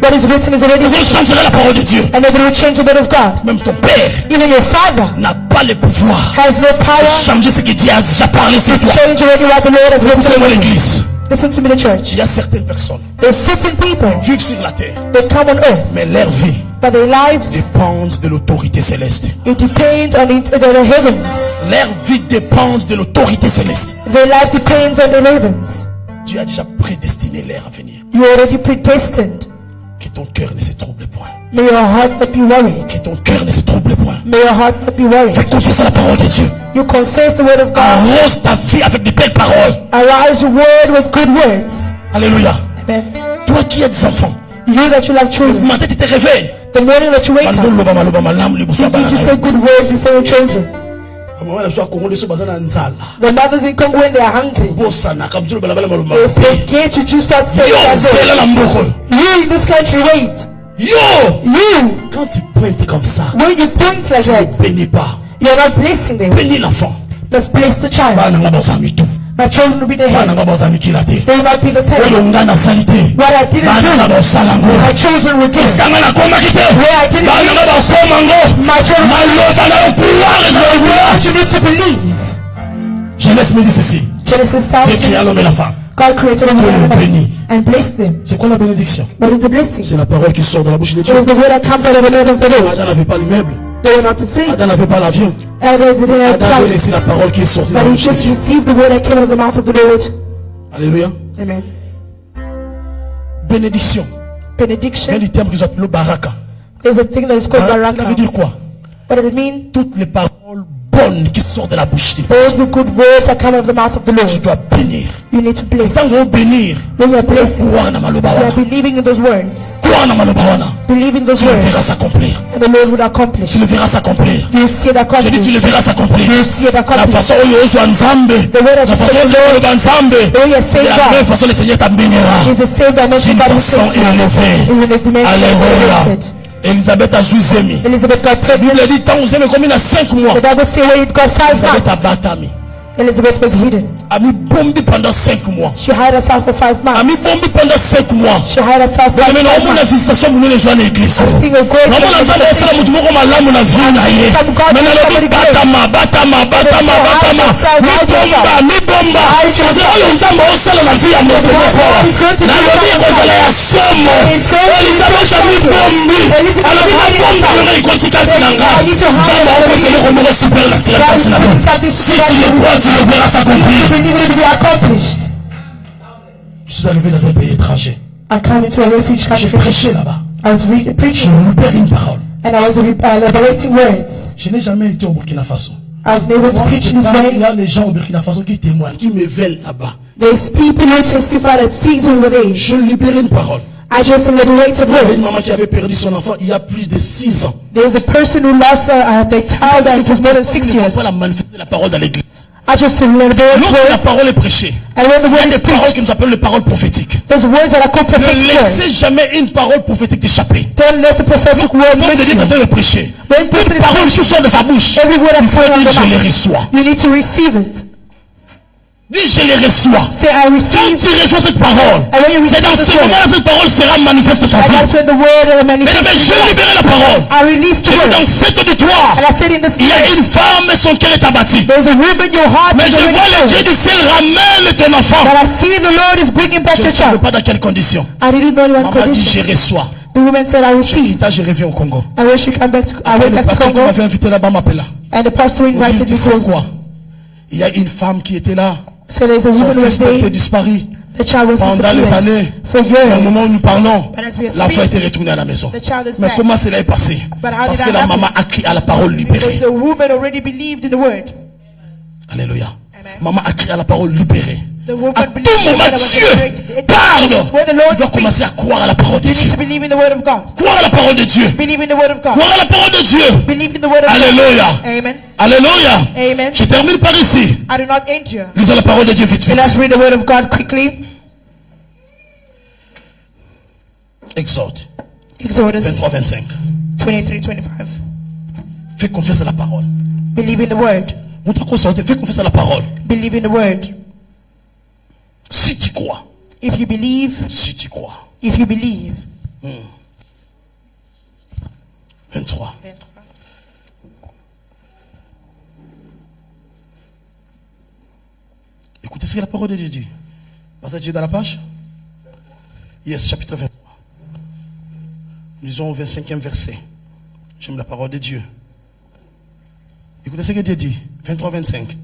What is written is already written. And they will change the word of God. Même ton père Even your father n'a pas le pouvoir has no de power changer ce que Dieu a déjà parlé sur to toi. change already what the Lord has written. Écoutez-moi in you. l'église. Listen to me, the church. Il y a certaines personnes There's certain people qui vivent sur la terre, that come on earth, mais leur vie but their lives, dépend de l'autorité céleste. it depends on the heavens. Leur vie dépend de l'autorité céleste. Their life depends on the heavens. Dieu a déjà prédestiné l'ère à venir. You are already predestined. Que ton cœur ne se trouble point. May your heart not be worried. Que ton cœur ne se trouble point. May your heart not be worried. Fais confiance à la parole de Dieu. You confess the word of God. Arrose ta vie avec de belles paroles. Arise your word with good words. Alléluia. Amen. Toi qui as des enfants, You that you love children, matin tu te réveilles. the morning that you wake up, you need to say good words before your children. The mothers in Congo, when they are hungry, they forget to just start saying that. You in this country, wait. You, Quand tu pointes comme ça, when you point like tu ne that, bénis pas. you're not blessing them. Bénis l'enfant. Let's bless the child. My children will be the head. They will not be the tail. What I didn't do, my children will do. Where I didn't do, my children will do. What you need to believe. Genèse me dit ceci. Genesis Dieu tells créa l'homme et la femme. God created a Dieu man les bénit. and blessed them. C'est quoi la bénédiction? What is the blessing? C'est la parole qui sort de la bouche de It Dieu. was the word that comes out of the mouth of the Lord. Adam n'avait pas l'immeuble. They were not to sing. Adam n'avait pas l'avion. And they didn't have Adam avait clouds. laissé la parole qui est sortie de But la he bouche de just Dieu. received the word that came out of the mouth of the Lord. Alléluia. Amen. Bénédiction. Il y a Benediction. du terme qu'ils appellent le baraka. There's a thing that is called Ça veut baraka. dire quoi? What does it mean? Toutes les paroles bonnes qui sortent de la bouche de All Dieu. the good words that come out of the mouth of the Tu Lord. dois bénir. You need to bless. Quand vous bénir, When you are blessing, croire dans you ma are believing in those words. croire dans ma Believing those tu le verras words. s'accomplir. And the Lord will accomplish. Tu le verras s'accomplir. You see it Je dis tu le accomplished. verras s'accomplir. You see it La accomplished. façon où il reçoit Nzambe, The way that la you façon say où il reçoit Nzambe, the way you c'est say de la même God façon le Seigneur t'embénira. is the same dimension D'une God will façon take you. élevée. In the dimension Alléluia. elevated. Elisabeth a Zuzemi. Elizabeth got La Bible pregnant. dit tant Zuzemi comme il a 5 mois. The Bible says when it got 5 Elisabeth a months, batami. Elizabeth was hidden. A mis bombi pendant 5 mois. She hid herself for 5 A months. mis bombi pendant 5 mois. She hid herself for Mais 5 normalement la months. visitation vous les joindre à l'église. Seeing a great Normalement Nzambe esala mutu moko malamu na vie na ye. Mais nalobi batama. Mibomba. Kasi oyo Nzambe osala na vie ya moto moko. Nalobi ekozala ya somo. Elisabeth a mibombi. Alobi mabomba yona ekotika ntina nga. Nzambe okotsele komoko supernaturel kasi na moi. Si tu le crois, tu le verras s'accomplir. You believe it will be accomplished. Je suis arrivé dans un pays étranger. I came into a refuge J'ai country. prêché là-bas. I was Je preaching libère une parole. and I was liberating words. Je n'ai jamais été au Burkina Faso. I've never Moi, preached il this y way. a des gens au Burkina Faso qui témoignent, qui me veulent là-bas. There's people who testify that sees over there. Je libère une parole. I just liberated Il y avait une words. maman qui avait perdu son enfant il y a plus de 6 ans. There's a person who lost their child and it was more than 6 Il ne years. faut pas la manifester la parole dans l'église. I just liberate Lorsque la words. parole est prêchée, And when the il y a word des is paroles preached, que nous appelons les paroles prophétiques. there's words that are called Ne prophetic words. laissez jamais une parole prophétique t'échapper. Don't let the prophetic word Comme miss je dis you. quand on prêcher, When person une is parole preaching, qui sort de sa bouche, every word il that's faut coming dire out of je the les mouth, reçois. you need to receive it. Dis je les reçois. Say, I Quand receive. tu reçois cette parole, And when you c'est dans receive ce this moment-là word, cette parole sera manifeste dans ta and vie. that's when the word Mais manifests. j'ai libéré la parole. I release the Je dis word. dans cet auditoire, And I said in the il y a spirit, une femme et son cœur est abattu. there's a room in your heart. Mais is je already vois le filled. Dieu du ciel ramène ton enfant. But I see the Lord is bringing back Je the ne savais child. pas dans quelles conditions. I didn't know what Maman dit condition. je reçois. The woman said, I receive. Quitte, je reviens au Congo. And when she came back to, I Après, went le back to pasteur qui Congo, m'avait invité là-bas m'appela. and the pastor Il invited dit me c'est to. quoi? Il y a une femme qui était là. So there's a Son woman who was fils était there. disparu. The child was Pendant les années, for years. au moment où nous parlons, But as we are l'enfant speaking, était retourné à la maison. the child is Mais back. comment cela est passé? But how Parce did que that la happen? maman a crié à la parole Because libérée. the woman already believed in the word. Alléluia. Amen. Maman a crié à la parole libérée. The woman À believed tout in the moment, word that was Dieu liberated. parle. When the Tu Lord dois speaks, commencer à croire à la parole de you Dieu. need to believe in the word of God. Croire à la parole de Dieu. Believe in the word of God. Croire à la parole de Dieu. Believe in the word of Alléluia. God. Amen. Alléluia. Amen. Je termine par ici. I do not endure. Lisons la parole de Dieu vite So vite. let's read the word of God quickly. Exode Exodus 23-25. 23-25. Fais confiance à la parole. Believe in the word. Fais confiance à la parole. Believe in the word. Si tu crois. If you believe, Si tu crois. if you believe. 23. Écoutez ce que la parole de Dieu dit. Passez Dieu dans la page. Yes, chapitre 23. Lisons au 25e verset. J'aime la parole de Dieu. Écoutez ce que Dieu dit. 23-25.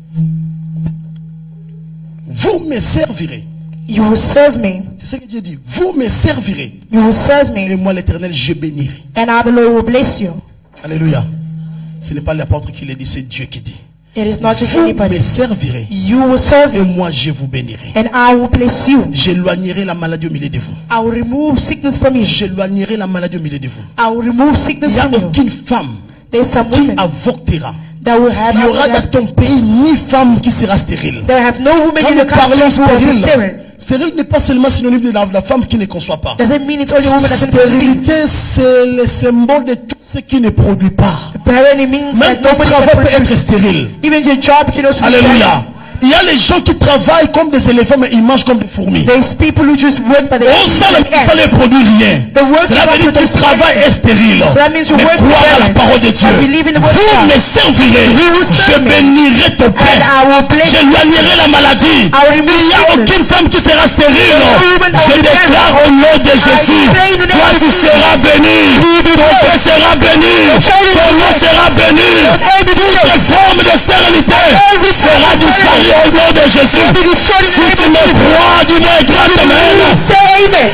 Vous me servirez. You will serve me. C'est ce que Dieu dit. Vous me servirez. You will serve Et me. moi, l'Éternel, je bénirai. And I, the Lord, will bless you. Alléluia. Ce n'est pas l'apôtre qui le dit, c'est Dieu qui dit. It is not just Vous me anybody. servirez. You will serve Et me. moi, je vous bénirai. And I will bless you. J'éloignerai la maladie au milieu de vous. I will remove sickness from you. J'éloignerai la maladie au milieu de vous. I will remove Il sickness n'y a from you. aucune femme There's some qui women avortera. that will have, Il y aura dans ton pays ni femme qui sera stérile. there have no woman Quand in nous the country parlons who will be stérile, sterile. stérile n'est pas seulement synonyme de la femme qui ne conçoit pas. Doesn't mean it's only woman that can conceive. Stérilité, c'est le symbole de tout ce qui ne produit pas. Barren means Même that ton nobody travail can peut être produce. stérile. Even your job can also be Alléluia. barren. Il y a les gens qui travaillent comme des éléphants mais ils mangent comme des fourmis. There's people who just work by the Oh, ça ne produit rien. The work Cela veut dire que ton travail est stérile. So that means your Mais work is croire à la barren. parole de Dieu. I believe in the word of Vous God. me servirez. You will Je serve me. bénirai ton And pain. I will bless you. J'éloignerai la maladie. I will remove Il n'y a sickness. aucune femme qui sera stérile. woman that Je will be déclare au nom de Jésus. pray in the name Toi of tu Jesus. seras béni. Ton pain sera béni. Ton nom sera béni. Toute forme de stérilité sera disparue au nom de Jésus. Si tu me crois, dis-moi un grand amen. Say amen.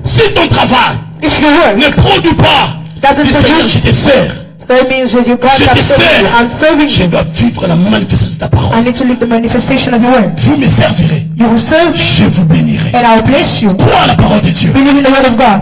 Si ton travail If you work, ne produit pas, Doesn't dis Seigneur, produce. je te sers. that means that you God Je I'm te serving you. I'm sers. serving Je you. dois vivre la manifestation de ta parole. I need to live the manifestation of your word. Vous me servirez. You will serve me, Je vous bénirai. and I will bless you. Crois à la parole de Dieu. Believe in the word of God.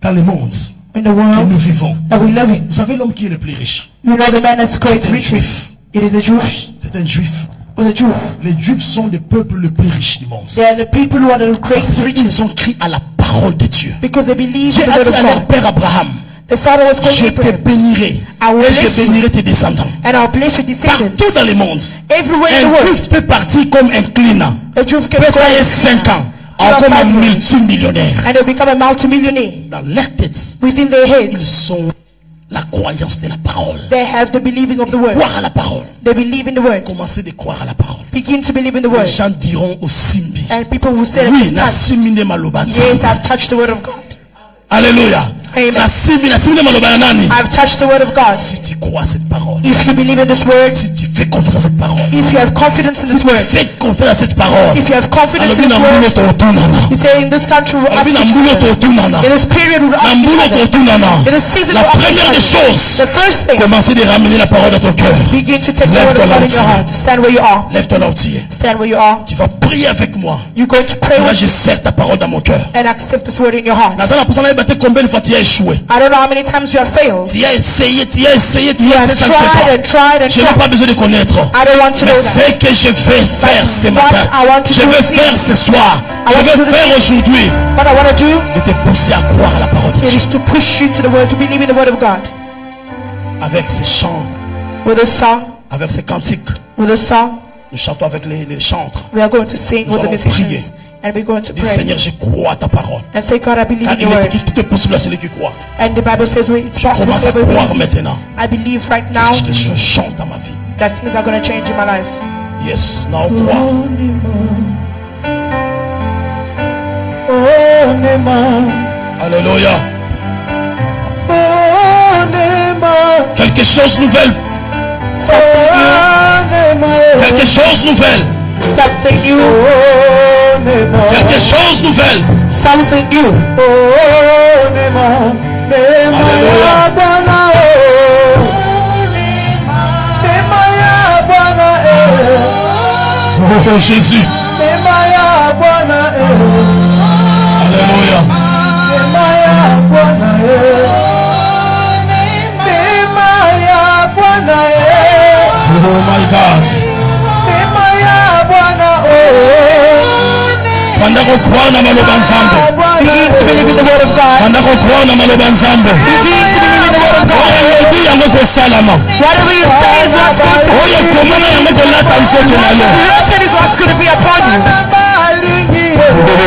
Dans le monde In the que world nous vivons, that we live in. vous savez l'homme qui est le plus riche? You know the man that's great C'est un riches. juif. It is the Jewish. C'est un juif. Was a Jew. Les juifs sont le peuple le plus riche du monde. They are the people who are the greatest Ils riches ont cru à la parole de Dieu. because they believe Dieu in the a word dit of à leur God. père Abraham, The father was called je te Abraham, bénirai I will et je bless you. bénirai tes descendants. and I'll bless your descendants. Partout dans le monde, Everywhere in the un world, juif peut partir comme un client. a Jew can Peut go travailler 5 ans, comme un multimillionnaire. and they'll become a multimillionaire. Dans leur tête, Within their ils heads, sont la croyance de la parole. they have the believing of the word. Croire à la parole. They believe in the word. Commencez de croire à la parole. Begin to believe in the Les word. gens diront au Simbi. And people will say, Oui, that na touch. Simbi ne malobati. Yes, I've touched the word of God. Alléluia. Amen. Na Simbi ne malobati nani. I've touched the word of God. Si tu crois à cette parole, If you believe in this word, si tu fais confiance à cette parole, if you have confidence in this word, fais confiance à cette parole. if you have confidence Alors, in na this mbuno word, to otunana. you say in this country we'll ask Alors, na each mbuno to other. otunana. In this period we'll Na ask each mbuno to other. otunana. In this season La we'll ask each première des other. choses, The first thing, commencez de ramener la parole dans ton cœur. begin to take the Lève word ton of God in your entier. heart. Stand where you are. Lève ton entier. Stand where you are. Tu vas prier avec moi. You're going to pray Moi, with je sers ta parole dans mon cœur. and accept this word in your heart. Dans la personne a battu combien de fois tu as échoué? I don't know how many times you have failed. Tu as essayé, tu as essayé, tu You as have essayé, ça ne fait tried pas. and tried and Je n'ai tried. pas besoin de connaître. I don't want to Mais know that. ce que je vais faire ce What matin, I want to je do vais this faire ce soir, I je want to vais do this faire evening. aujourd'hui, What I want to do de te pousser à croire à la parole de it Dieu. is to push you to the word, to believe in the word of God. Avec ces chants, With a song, avec ces cantiques, with a song, nous chantons avec les chantres. we are going to sing Nous with the allons musicians. prier. And we're going to Dis pray. Seigneur, je crois à ta parole. And say, God, I believe Car in il your est word. écrit, tout est possible à celui qui croit. And the Bible says it's Je possible commence à to croire believe. maintenant. I believe right now Que je chante dans ma vie. that things are going to change in my life. Yes, now on croit. Alléluia. Quelque chose de nouvelle. Quelque chose nouvelle. Something new. Quelque chose nouvelle. Something new. Oh Jésus. Alléluia. Oh my God. Pendant qu'on croit dans maloba nzambe. Pendant qu'on croit dans maloba nzambe. Oyebi yango ko salama. Oye komana yango ko lata nzoto na yo.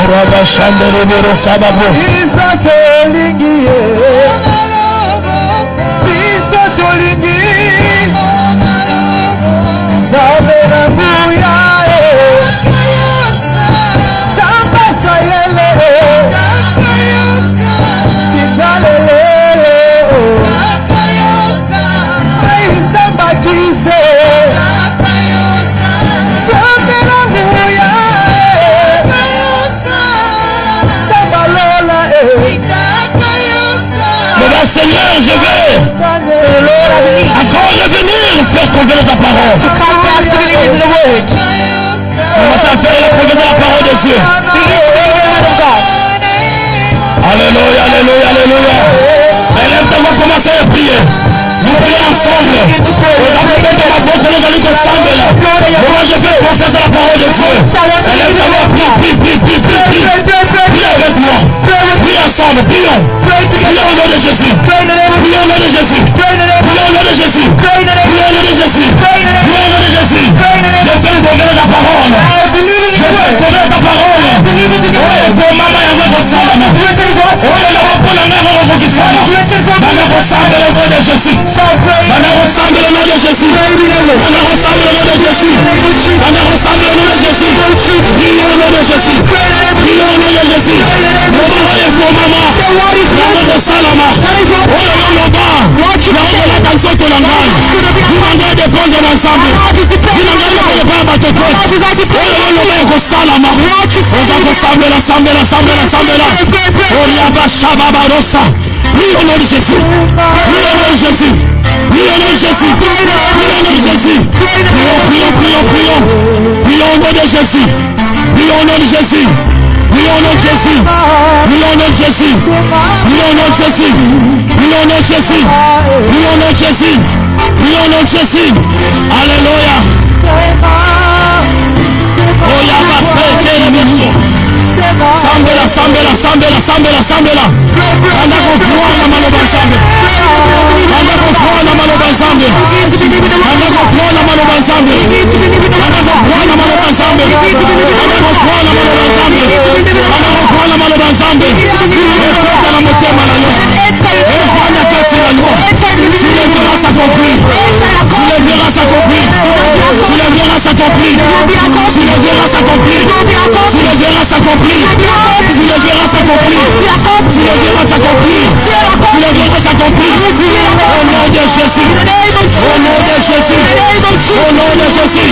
Raba shandere bero sababu. Seigneur, je vais encore revenir faire convenir ta parole. Commencez à faire la convenir la parole de Dieu. Alléluia, alléluia, alléluia. Élève-toi, commencez à prier. Nous prions ensemble. Vous avez mis dans ma bouche, nous allons ensemble là. Moi, je fais confiance à la parole de Dieu. Élève-toi, prie, prie, prie, prie, prie, prie. Prie avec moi. Prie ensemble, prions. Prions au nom de Jésus. Prions au nom de Jésus. Prions au nom de Jésus. Prions au nom de Jésus. Prions au nom de Jésus. Je vais convaincre ta parole. Je vais convaincre ta parole. Oh, ton maman est avec toi. Oh, il va pour la mère au bout qui s'en va. Maintenant, ressemble au nom de Jésus. Maintenant, ressemble au nom de Jésus. Maintenant, ressemble au nom de Jésus. Maintenant, ressemble au nom de Jésus. Prions au nom de Jésus. Prions au nom de Jésus. Oh, maman. Yango salama. Oh, loba. Yango la danse to la ngai. Vinanga dépendre ensemble. Vinanga le pas batoko. Oh, loba ko salama. Oza ko sambela sambela sambela sambela. Oh, yaba shaba barosa. Oui, au nom de Jésus. Oui, au nom de Jésus. Oui, au nom de Jésus. Oui, au nom de Jésus. Prions, prions, prions, prions. Prions au nom de Jésus. Prions au nom de Jésus. Prions au nom de Jésus. Prions au nom de Jésus. Prions au nom de Jésus. Prions au nom de Jésus. Prions au nom de Jésus. Prions au nom de Jésus. Alléluia. Oh, yaba sekele berso. Sambela, sambela, sambela, sambela, sambela. Anda ko croire na maloba nzambe. Anda ko croire na maloba nzambe. Anda ko croire na maloba nzambe. Anda ko croire na maloba nzambe. Anda ko croire na maloba nzambe. Anda ko croire na maloba nzambe. Ekota na motema na yo. Efanya kati na yo. Tu le verras s'accomplir. Tu le verras s'accomplir. Tu le verras s'accomplir. Tu le verras s'accomplir. Tu le verras s'accomplir. Tu le verras s'accomplir. Tu le verras s'accomplir. Tu le verras s'accomplir. Au nom de Jésus. Au nom de Jésus. Au nom de Jésus.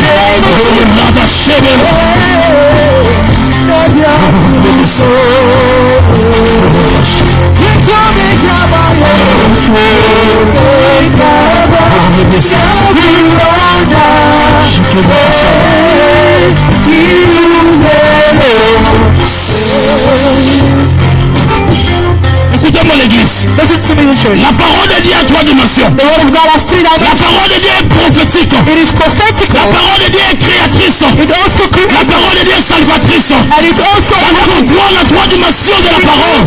La va chérir. Écoutez-moi l'église. La parole de Dieu a trois dimensions. La parole de Dieu est prophétique. La parole de Dieu est créatrice. La parole de Dieu est salvatrice. On croit la trois dimensions de la parole.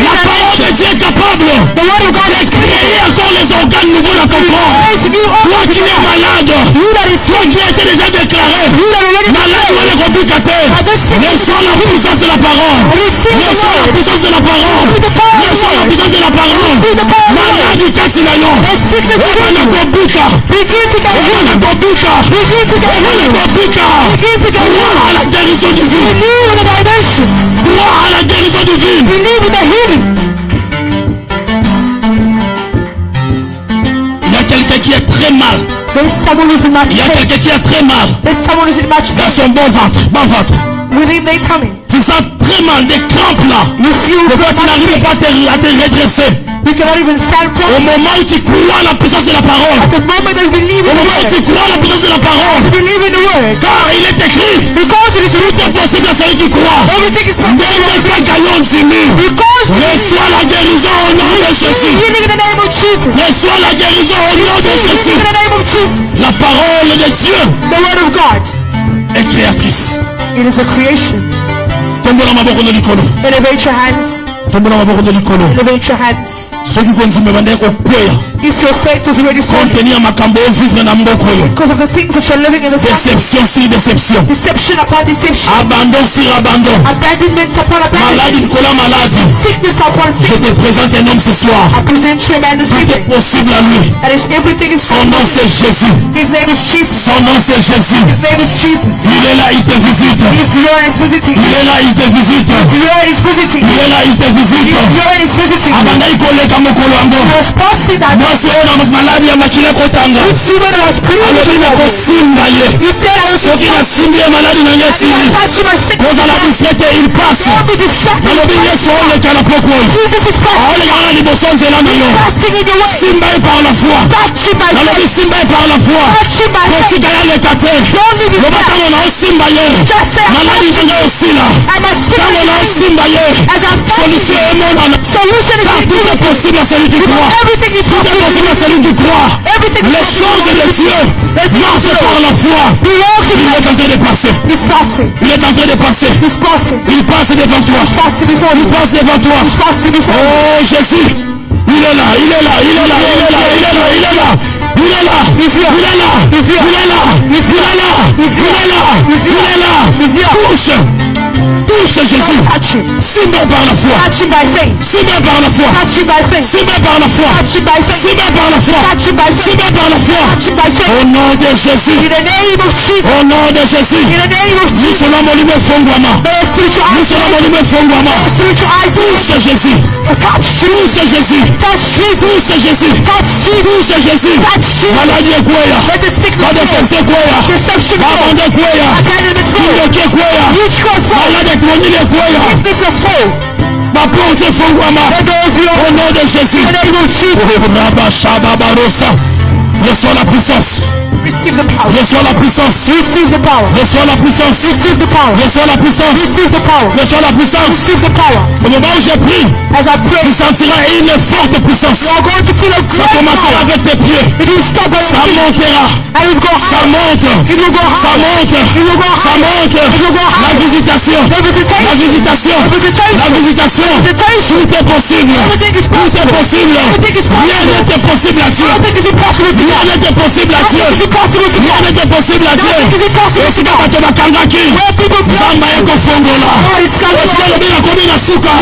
La parole de Dieu est capable de créer encore les organes nouveaux dans ton corps. Toi qui es malade, toi qui étais déjà déclaré malade, reçois la puissance de la parole. Reçois la puissance de la parole. Reçois la puissance de la parole. Malade du Katinayon. Revenez ton buka. Revenez ton buka. Revenez ton buka. Crois à la guérison divine. Crois à la guérison divine. Il y a quelqu'un qui est très mal. Il y a quelqu'un qui est son bon ventre, within their tummy. tu sens très mal, des crampes là. You feel Tu n'arrives pas à te redresser. you cannot even stand Au properly. moment où tu crois à la puissance de la parole, At the moment that you believe au in the moment où word, tu crois à la puissance de la parole, believe in the word, car il est écrit, because it is tout written, est possible à celui qui croit. everything is possible. N'aimez pas Gaillon Zimi. Because Reçois la guérison au nom de Jésus. healing in the name of Jesus. Reçois la guérison au nom de Healing Jésus. in the name of Jesus. La parole de Dieu The word of God. est créatrice. It is a creation. Tombola maboko na likolo. Elevate your hands. Tombola maboko na likolo. Elevate your hands. Soki konzime bande kokweya. If your faith is already falling Contenir makambo vivre na mboko yo. because of the things that you're living in the past, Déception sur déception. deception upon deception, Abandon sur abandon. abandonment upon Maladie abandonment, Nicolas maladie. sickness upon Je sickness. te présente un homme ce soir. I present you a man this Tout est evening. possible à lui. That is everything is Son nom c'est Jésus. His name is Jesus. Son nom c'est Jésus. His name is Jesus. Il est là, il te visite. His Lord is visiting. Il est là, il te visite. His Lord is visiting. Il est là, il te visite. His Lord is visiting. Abandai koleka mokolo yango. You're supposed that Mwasi oyo na maladi ya makila kotanga. demon was Alobi pleased. nakosimba ye. You said I was Soki nasimbi ye maladi na ye esili. touch my sickness. Kozala bisete il passe. Don't be distracted. Alobi Yesu oleka na poko oyo. Jesus is passing. Aoleka na liboso nzela na yo. Passing in your way. Simba ye par la foi. Touch him by Nalobi faith. simba ye par la foi. Touch him by faith. Kotika ya leka te. Don't leave his Loba back. tango na osimba ye. Just say Maladi nanga osila. I'm a Tango na osimba ye. As I'm touching Solution emonana. solution is Car in tout est you. possible à celui qui croit. Everything is Tout est possible. possible à celui qui croit. Everything Les is choses de Dieu marchent par la foi. belong to Il him. est en train de passer. He's passing. Il est en train de passer. He's passing. Il passe devant toi. He's passing before Il you. passe devant toi. He's passing before you. Oh Jésus. Il est là. Il est là. Il est là. Il est là. Il est là. Il est là. Il est là. He's here. Il est là. He's here. Il est là. He's Il est là. He's Il est là. He's Il est là. He's here. Touche. Touche Jésus. Touch him. Simba par la foi. Touch him by faith. Simba par la foi. Touch him by faith. Simba par la foi. Touch him by faith. Simba par la foi. Touch him by faith. Simba par la foi. Touch him by faith. Au nom de Jésus. In the name of Jesus. Au nom de Jésus. In the name of Jesus. Musolo molimo fongwama. May spiritual eyes. Musolo molimo fongwama. Spiritual eyes. Touche Jésus. Touch Jesus. Touche Jésus. Touch Jesus. Touche Jésus. Touch Jesus. Touche Jésus. Touch Jesus. Maladie ekweya. Let the sickness go. Badeception ekweya. Deception go. Babande ekweya. Abandonment go. Kindoki ekweya. Witchcraft go. Malade ekwonyili ekweya. Sickness go. Baporte efongwama. Let those Au Lord. nom de Jésus. In the name of Jesus. Rabashababarosa. Reçois la puissance. Receive the power. Reçois la puissance. Receive the power. Reçois la puissance. Receive the power. Reçois la puissance. Receive the power. Reçois la puissance. Receive the power. Au moment où j'ai pris, As I pray, tu sentiras une forte puissance. you are going to feel a Ça great commencera power. avec tes pieds. It will start by Ça your feet. montera. And it will go Ça high. monte. It will go Ça high. monte. It will go Ça high. monte. It will go La high. visitation. The La visitation. visitation. The visitation. La visitation. Visitation. Tout est possible. Everything is Tout est possible. possible. Everything is possible. Rien n'était possible à Dieu. Nothing is impossible to Rien God. n'était possible à Dieu. Nothing is impossible to Rien God. n'était possible à Dieu. Nothing is impossible to Esika God. bato bakangaki. Where people pray, Nzambe ekofongola. God is coming. Esika lobi nakomi na suka.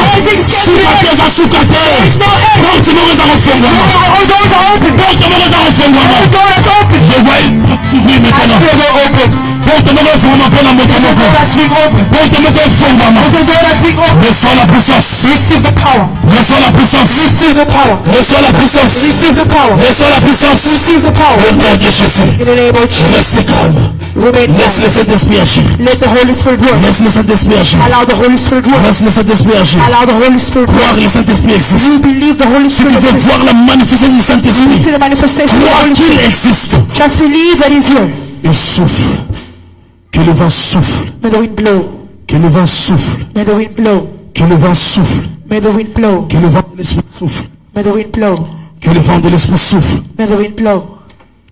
Suka te eza suka te. No end. Porte moko eza kofongwama. All doors are open. Porte moko eza kofongwama. All doors are open. Je vois une porte s'ouvrir maintenant. The door open. Porte moko efongwama mpona moto The moko. door that's being open. Porte moko efongwama. The door that's being open. Reçois la puissance. Receive the power. Reçois la puissance. Receive the power. Reçois la puissance. Receive the power. Reçois la puissance. Receive the power. Au nom de Jésus. In the name of Jesus. Reste calme. Remain Laisse calm. le Saint-Esprit agir. Let the Holy Spirit work. Laisse le Saint-Esprit agir. Allow the Holy Spirit work. Laisse le Saint-Esprit agir. Allow the Holy Spirit Croire work. que le Saint-Esprit existe. You believe the Holy Si tu Spirit veux exists. voir la manifestation du Saint-Esprit, See the manifestation of the crois Holy qu'il Spirit. existe. Just believe that He's here. Et souffle. Que le vent souffle. May the wind blow. Que le vent souffle. May the wind blow. Que le vent souffle. May the wind blow. Que le vent de l'Esprit souffle. May the wind blow. Que le vent de l'Esprit souffle. May the wind blow.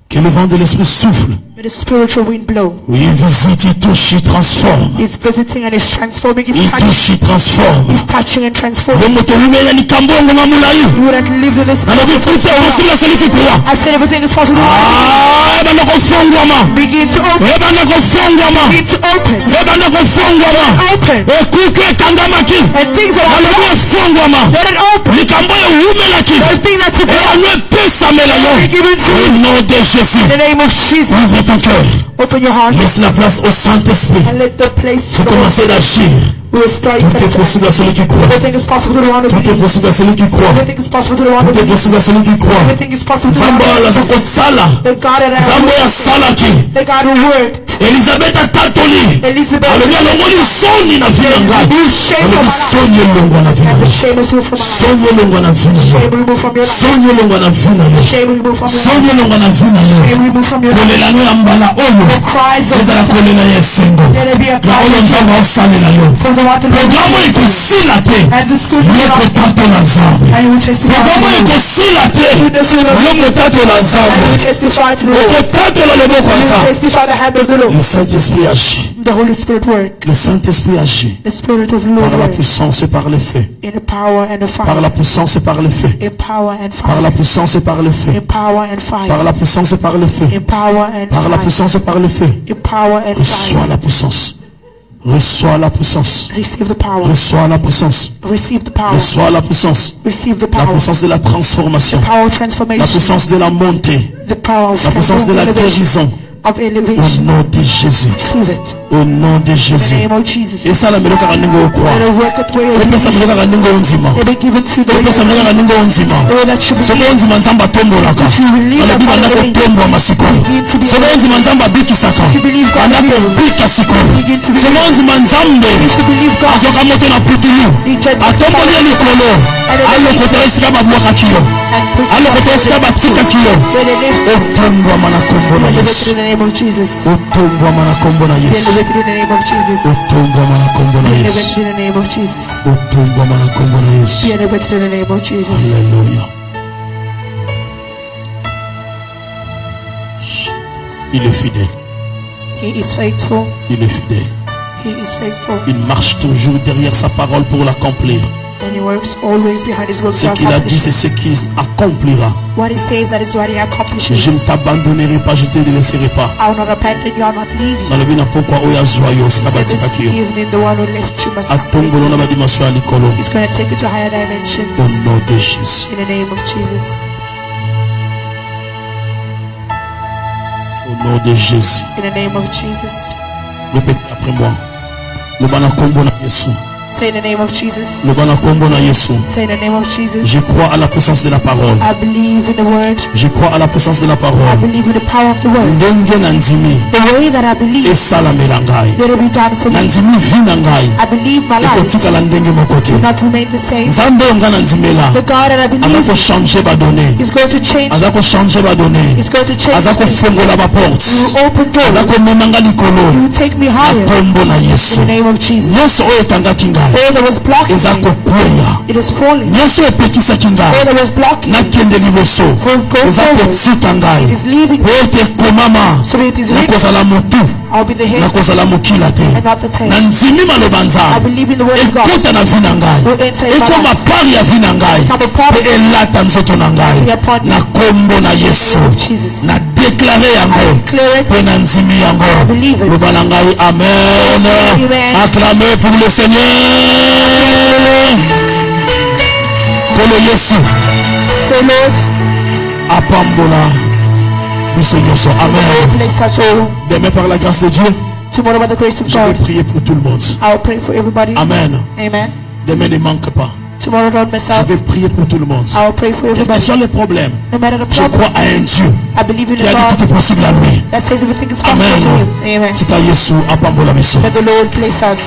Que le vent de l'Esprit souffle. May the spiritual wind blow. Oui, il visite, il touche, il transforme. He's visiting and He's transforming. Il He's touching. touche, il transforme. He's touching and transforming. Le moto lumela ni kambongo na mulai. You wouldn't live in this. Alors tout est possible à celui qui croit. I said everything is possible. Ah, ebanda kofongwama. Begin to open. Ebanda kofongwama. Begin to open. Ebanda kofongwama. Open. Ekuke ekangamaki. And things that are Alobi efongwama. let it open. Likambo ewumelaki. Everything that's Et anu epesamela yo. given to Au you. nom de Jésus. In the name of Jesus. Ouvre ton cœur. Open your heart Laisse la place au Saint-Esprit and let the place pour commencer d'agir. restore Tout est effect. possible à celui qui croit. Everything is possible to the one who Tout est believes. possible à celui qui croit. Everything is possible to the one who Tout est believes. possible à celui qui croit. Everything is possible to the one Nzambe who aza believes. kosala. The God that has Nzambe worked. asalaki. The God who worked. Elizabeth atatoli. Elizabeth. Alobi alongoli soni na vie na ngai. You shame from Alobi my life. soni elongwa na vie na And the yo. shame is removed from my life. Soni elongwa na vie na yo. Shame removed from your life. Soni elongwa na vie na yo. Shame removed from your Soni life. elongwa na vie na yo. Shame removed from your life. Kolelano ya mbala oyo. The cries of ezala the kolela ya esengo. Let it be a Na cry oyo of nzambe joy aosalela yo. from the one to Programu believe. ekosila te. And the scripture Yo kotatola nzambe. and you will testify to Programu the Lord. ekosila te. Yo kotatola And you nzambe. will testify to the Lord. Okotatola loboko ya You will nzambe. testify the hand of the Le Lord. Saint-Esprit agit. The Holy Spirit work. Le Saint-Esprit agit. The Spirit of the Par Lord la work. puissance et par le feu. In the power and the Par fire. la puissance et par le feu. In power and Par la fire. puissance et par le feu. In power and Par fire. la puissance et par le feu. In power and Par la fire. puissance et par le feu. In power and Reçois fire. la puissance. Reçois la puissance. Receive the power. Reçois la puissance. Receive the power. Reçois la puissance. Receive the La power. puissance de la transformation. Power of La transformation. puissance de la montée. The power of La puissance de la elevation. guérison. Of Au elevation. nom de Jésus. Receive it. Au nom de In the Jésus. name of Jesus. Et ça la melo kaka ndenge okwa. Let it work its way of Epesa melo kaka ndenge onzima. It be given to the Epesa melo kaka ndenge onzima. way that should be Soki given. onzima nzambe atombolaka. Alobi banda kotombwa masikoyo. Soki onzima nzambe abikisaka. Banda kobika sikoyo. Soki onzima nzambe To believe God. azwaka moto na putulu. Atomboli ye likolo. Alokota esika babwakaki yo. Alokota esika batikaki yo. Let it live. Otombwama na kombo na Deliver Yesu. in the name of Jesus. Otombwama na kombo na Yesu. Deliver in the name of Jesus. Otombwama na kombo na Deliver Yesu. in the name of Jesus. Otombwama na kombo na Yesu. Deliver in the name of Jesus. Alléluia. Il est fidèle. He is faithful. Il est fidèle. He is faithful. Il marche toujours derrière sa parole pour l'accomplir. And he works always behind his work Ce to qu'il a dit, accomplish. c'est ce qu'il accomplira. What he says, that is what he accomplishes. Je ne t'abandonnerai pas, je ne te délaisserai pas. I will not abandon you, I will not leave you. nalobi na pokwa oyo azwa yo sika So this batikaki yo evening, the one who left you must atongolo na badimension ya likolo He's going to take you to higher dimensions. au nom de Jésus. In the name of Jesus. Au nom de Jésus. In the name of Jesus. Répétez après moi. Loba na kombo na Yesu. Say in the name of Jesus. Loba na kombo na Yesu. Say in the name of Jesus. Je crois à la puissance de la parole. I believe in the word. Je crois à la puissance de la I parole. believe in the power of the word. Ndenge na ndimi The way that I believe, esalamela ngai. let it be done for Na me. ndimi vi na ngai I believe my life ekotikala ndenge moko te. will not remain the same. Nzambe oyo nga na ndimela The God that I aza believe kochange badone. is going to change. aza kochange badone. He's going to change. aza things. kofongola baporte. He will open aza doors. komema nga He likolo will take me na higher. kombo na In Yesu. the name of Jesus. nyonso oyo etangaki ngai All that was blocking eza me, kokweya. it is falling. nyonso epekisaki All ngai that was blocking me nakende liboso eza kotika ngai is leaving po me. ete ekomama So it is written, nakozala motu I'll be the head nakozala mokila te. and not the tail. na ndimi maloba I nzambe believe in the word of God. ekota na vi na ngai Will enter in my ekoma life. pari ya vi na ngai Become a part mpe of elata nzoto na ngai Be upon me. na kombo na Yesu. In the name of Jesus. na deklare yango I declare it. mpe na ndimi yango believe it. loba na ngai amen. Amen. Acclamez pour le Seigneur. Kolo Yesu Say, Lord, apambola biso nyonso. Amen. bless us all. Demain par la grâce de Dieu Tomorrow, by the grace of je vais God, prier pour tout le monde. I'll pray for everybody. Amen. Amen. Demain ne manque pas. Tomorrow, don't mess Je up. vais prier pour tout le monde. I'll pray for Quels que everybody. soient les problèmes, No matter the je problem, crois à un Dieu I believe in qui a a dit tout God est possible à lui. that says everything is possible Amen. to him. Amen. Tika Yesu apambola biso. May the Lord bless us.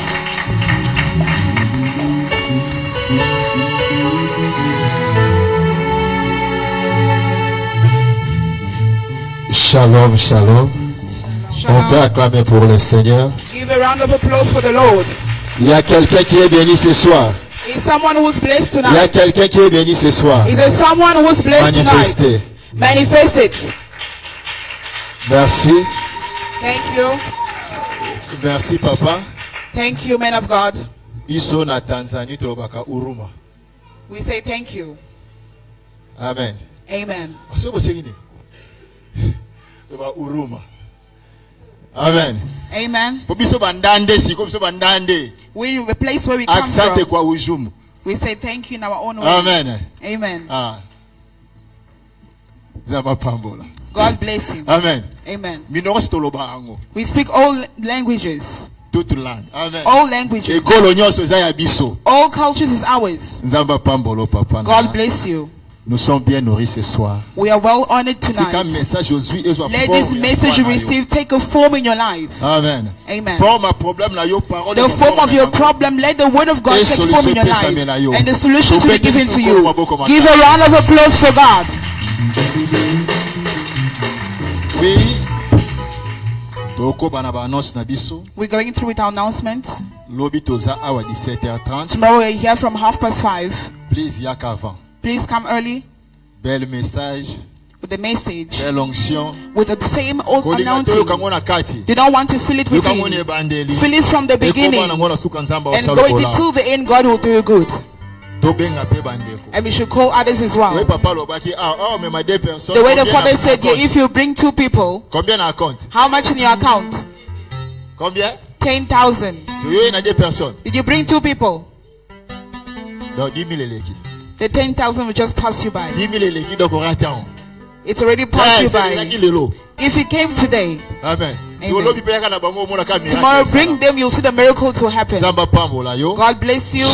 Shalom, shalom. On peut acclamer pour le Seigneur. Give a round of applause for the Lord. Il y a quelqu'un qui est béni ce soir. Is someone who's blessed Il y a tonight? quelqu'un qui est béni ce soir. Is there someone who's blessed tonight? Manifestez. Manifest it. Merci. Thank you. Merci, papa. Thank you, man of God. Iso na Tanzanie tobaka uruma. We say thank you. Amen. Amen. Aso bosengini. Toba uruma. Amen. Amen. Pobiso bandande siko biso bandande. We the place where we come Asante from. kwa ujumu. We say thank you in our own way. Amen. Amen. Ah. Zama pambola. God bless you. Amen. Amen. Minoro stoloba ango. We speak all languages. Toute land. Amen. All languages. Ekolo nyonso eza ya biso. All cultures is ours. Nzamba pambolo papa. God bless you. Nous sommes bien nourris ce soir. We are well honored tonight. Let this message you receive take a form in your life. Amen. Amen. The form of your problem, let the word of God take form in your life. And the solution to be given to you. Give a round of applause for God. We're going through with our announcements. Tomorrow we're here from 5:30. Please, yakava. Please come early. Bel message. With the message. Belle onction. With the same old announcing. You don't want to feel it within. Feel it from the beginning. And go till the end, God will do you good. And we should call others as well. The way the father said, yeah, if you bring 2 people, how much in your account? 10,000. Did you bring 2 people? The 10,000 will just pass you by. It's already passed you by. If it came today, amen. Tomorrow bring them, you'll see the miracles will happen. God bless you.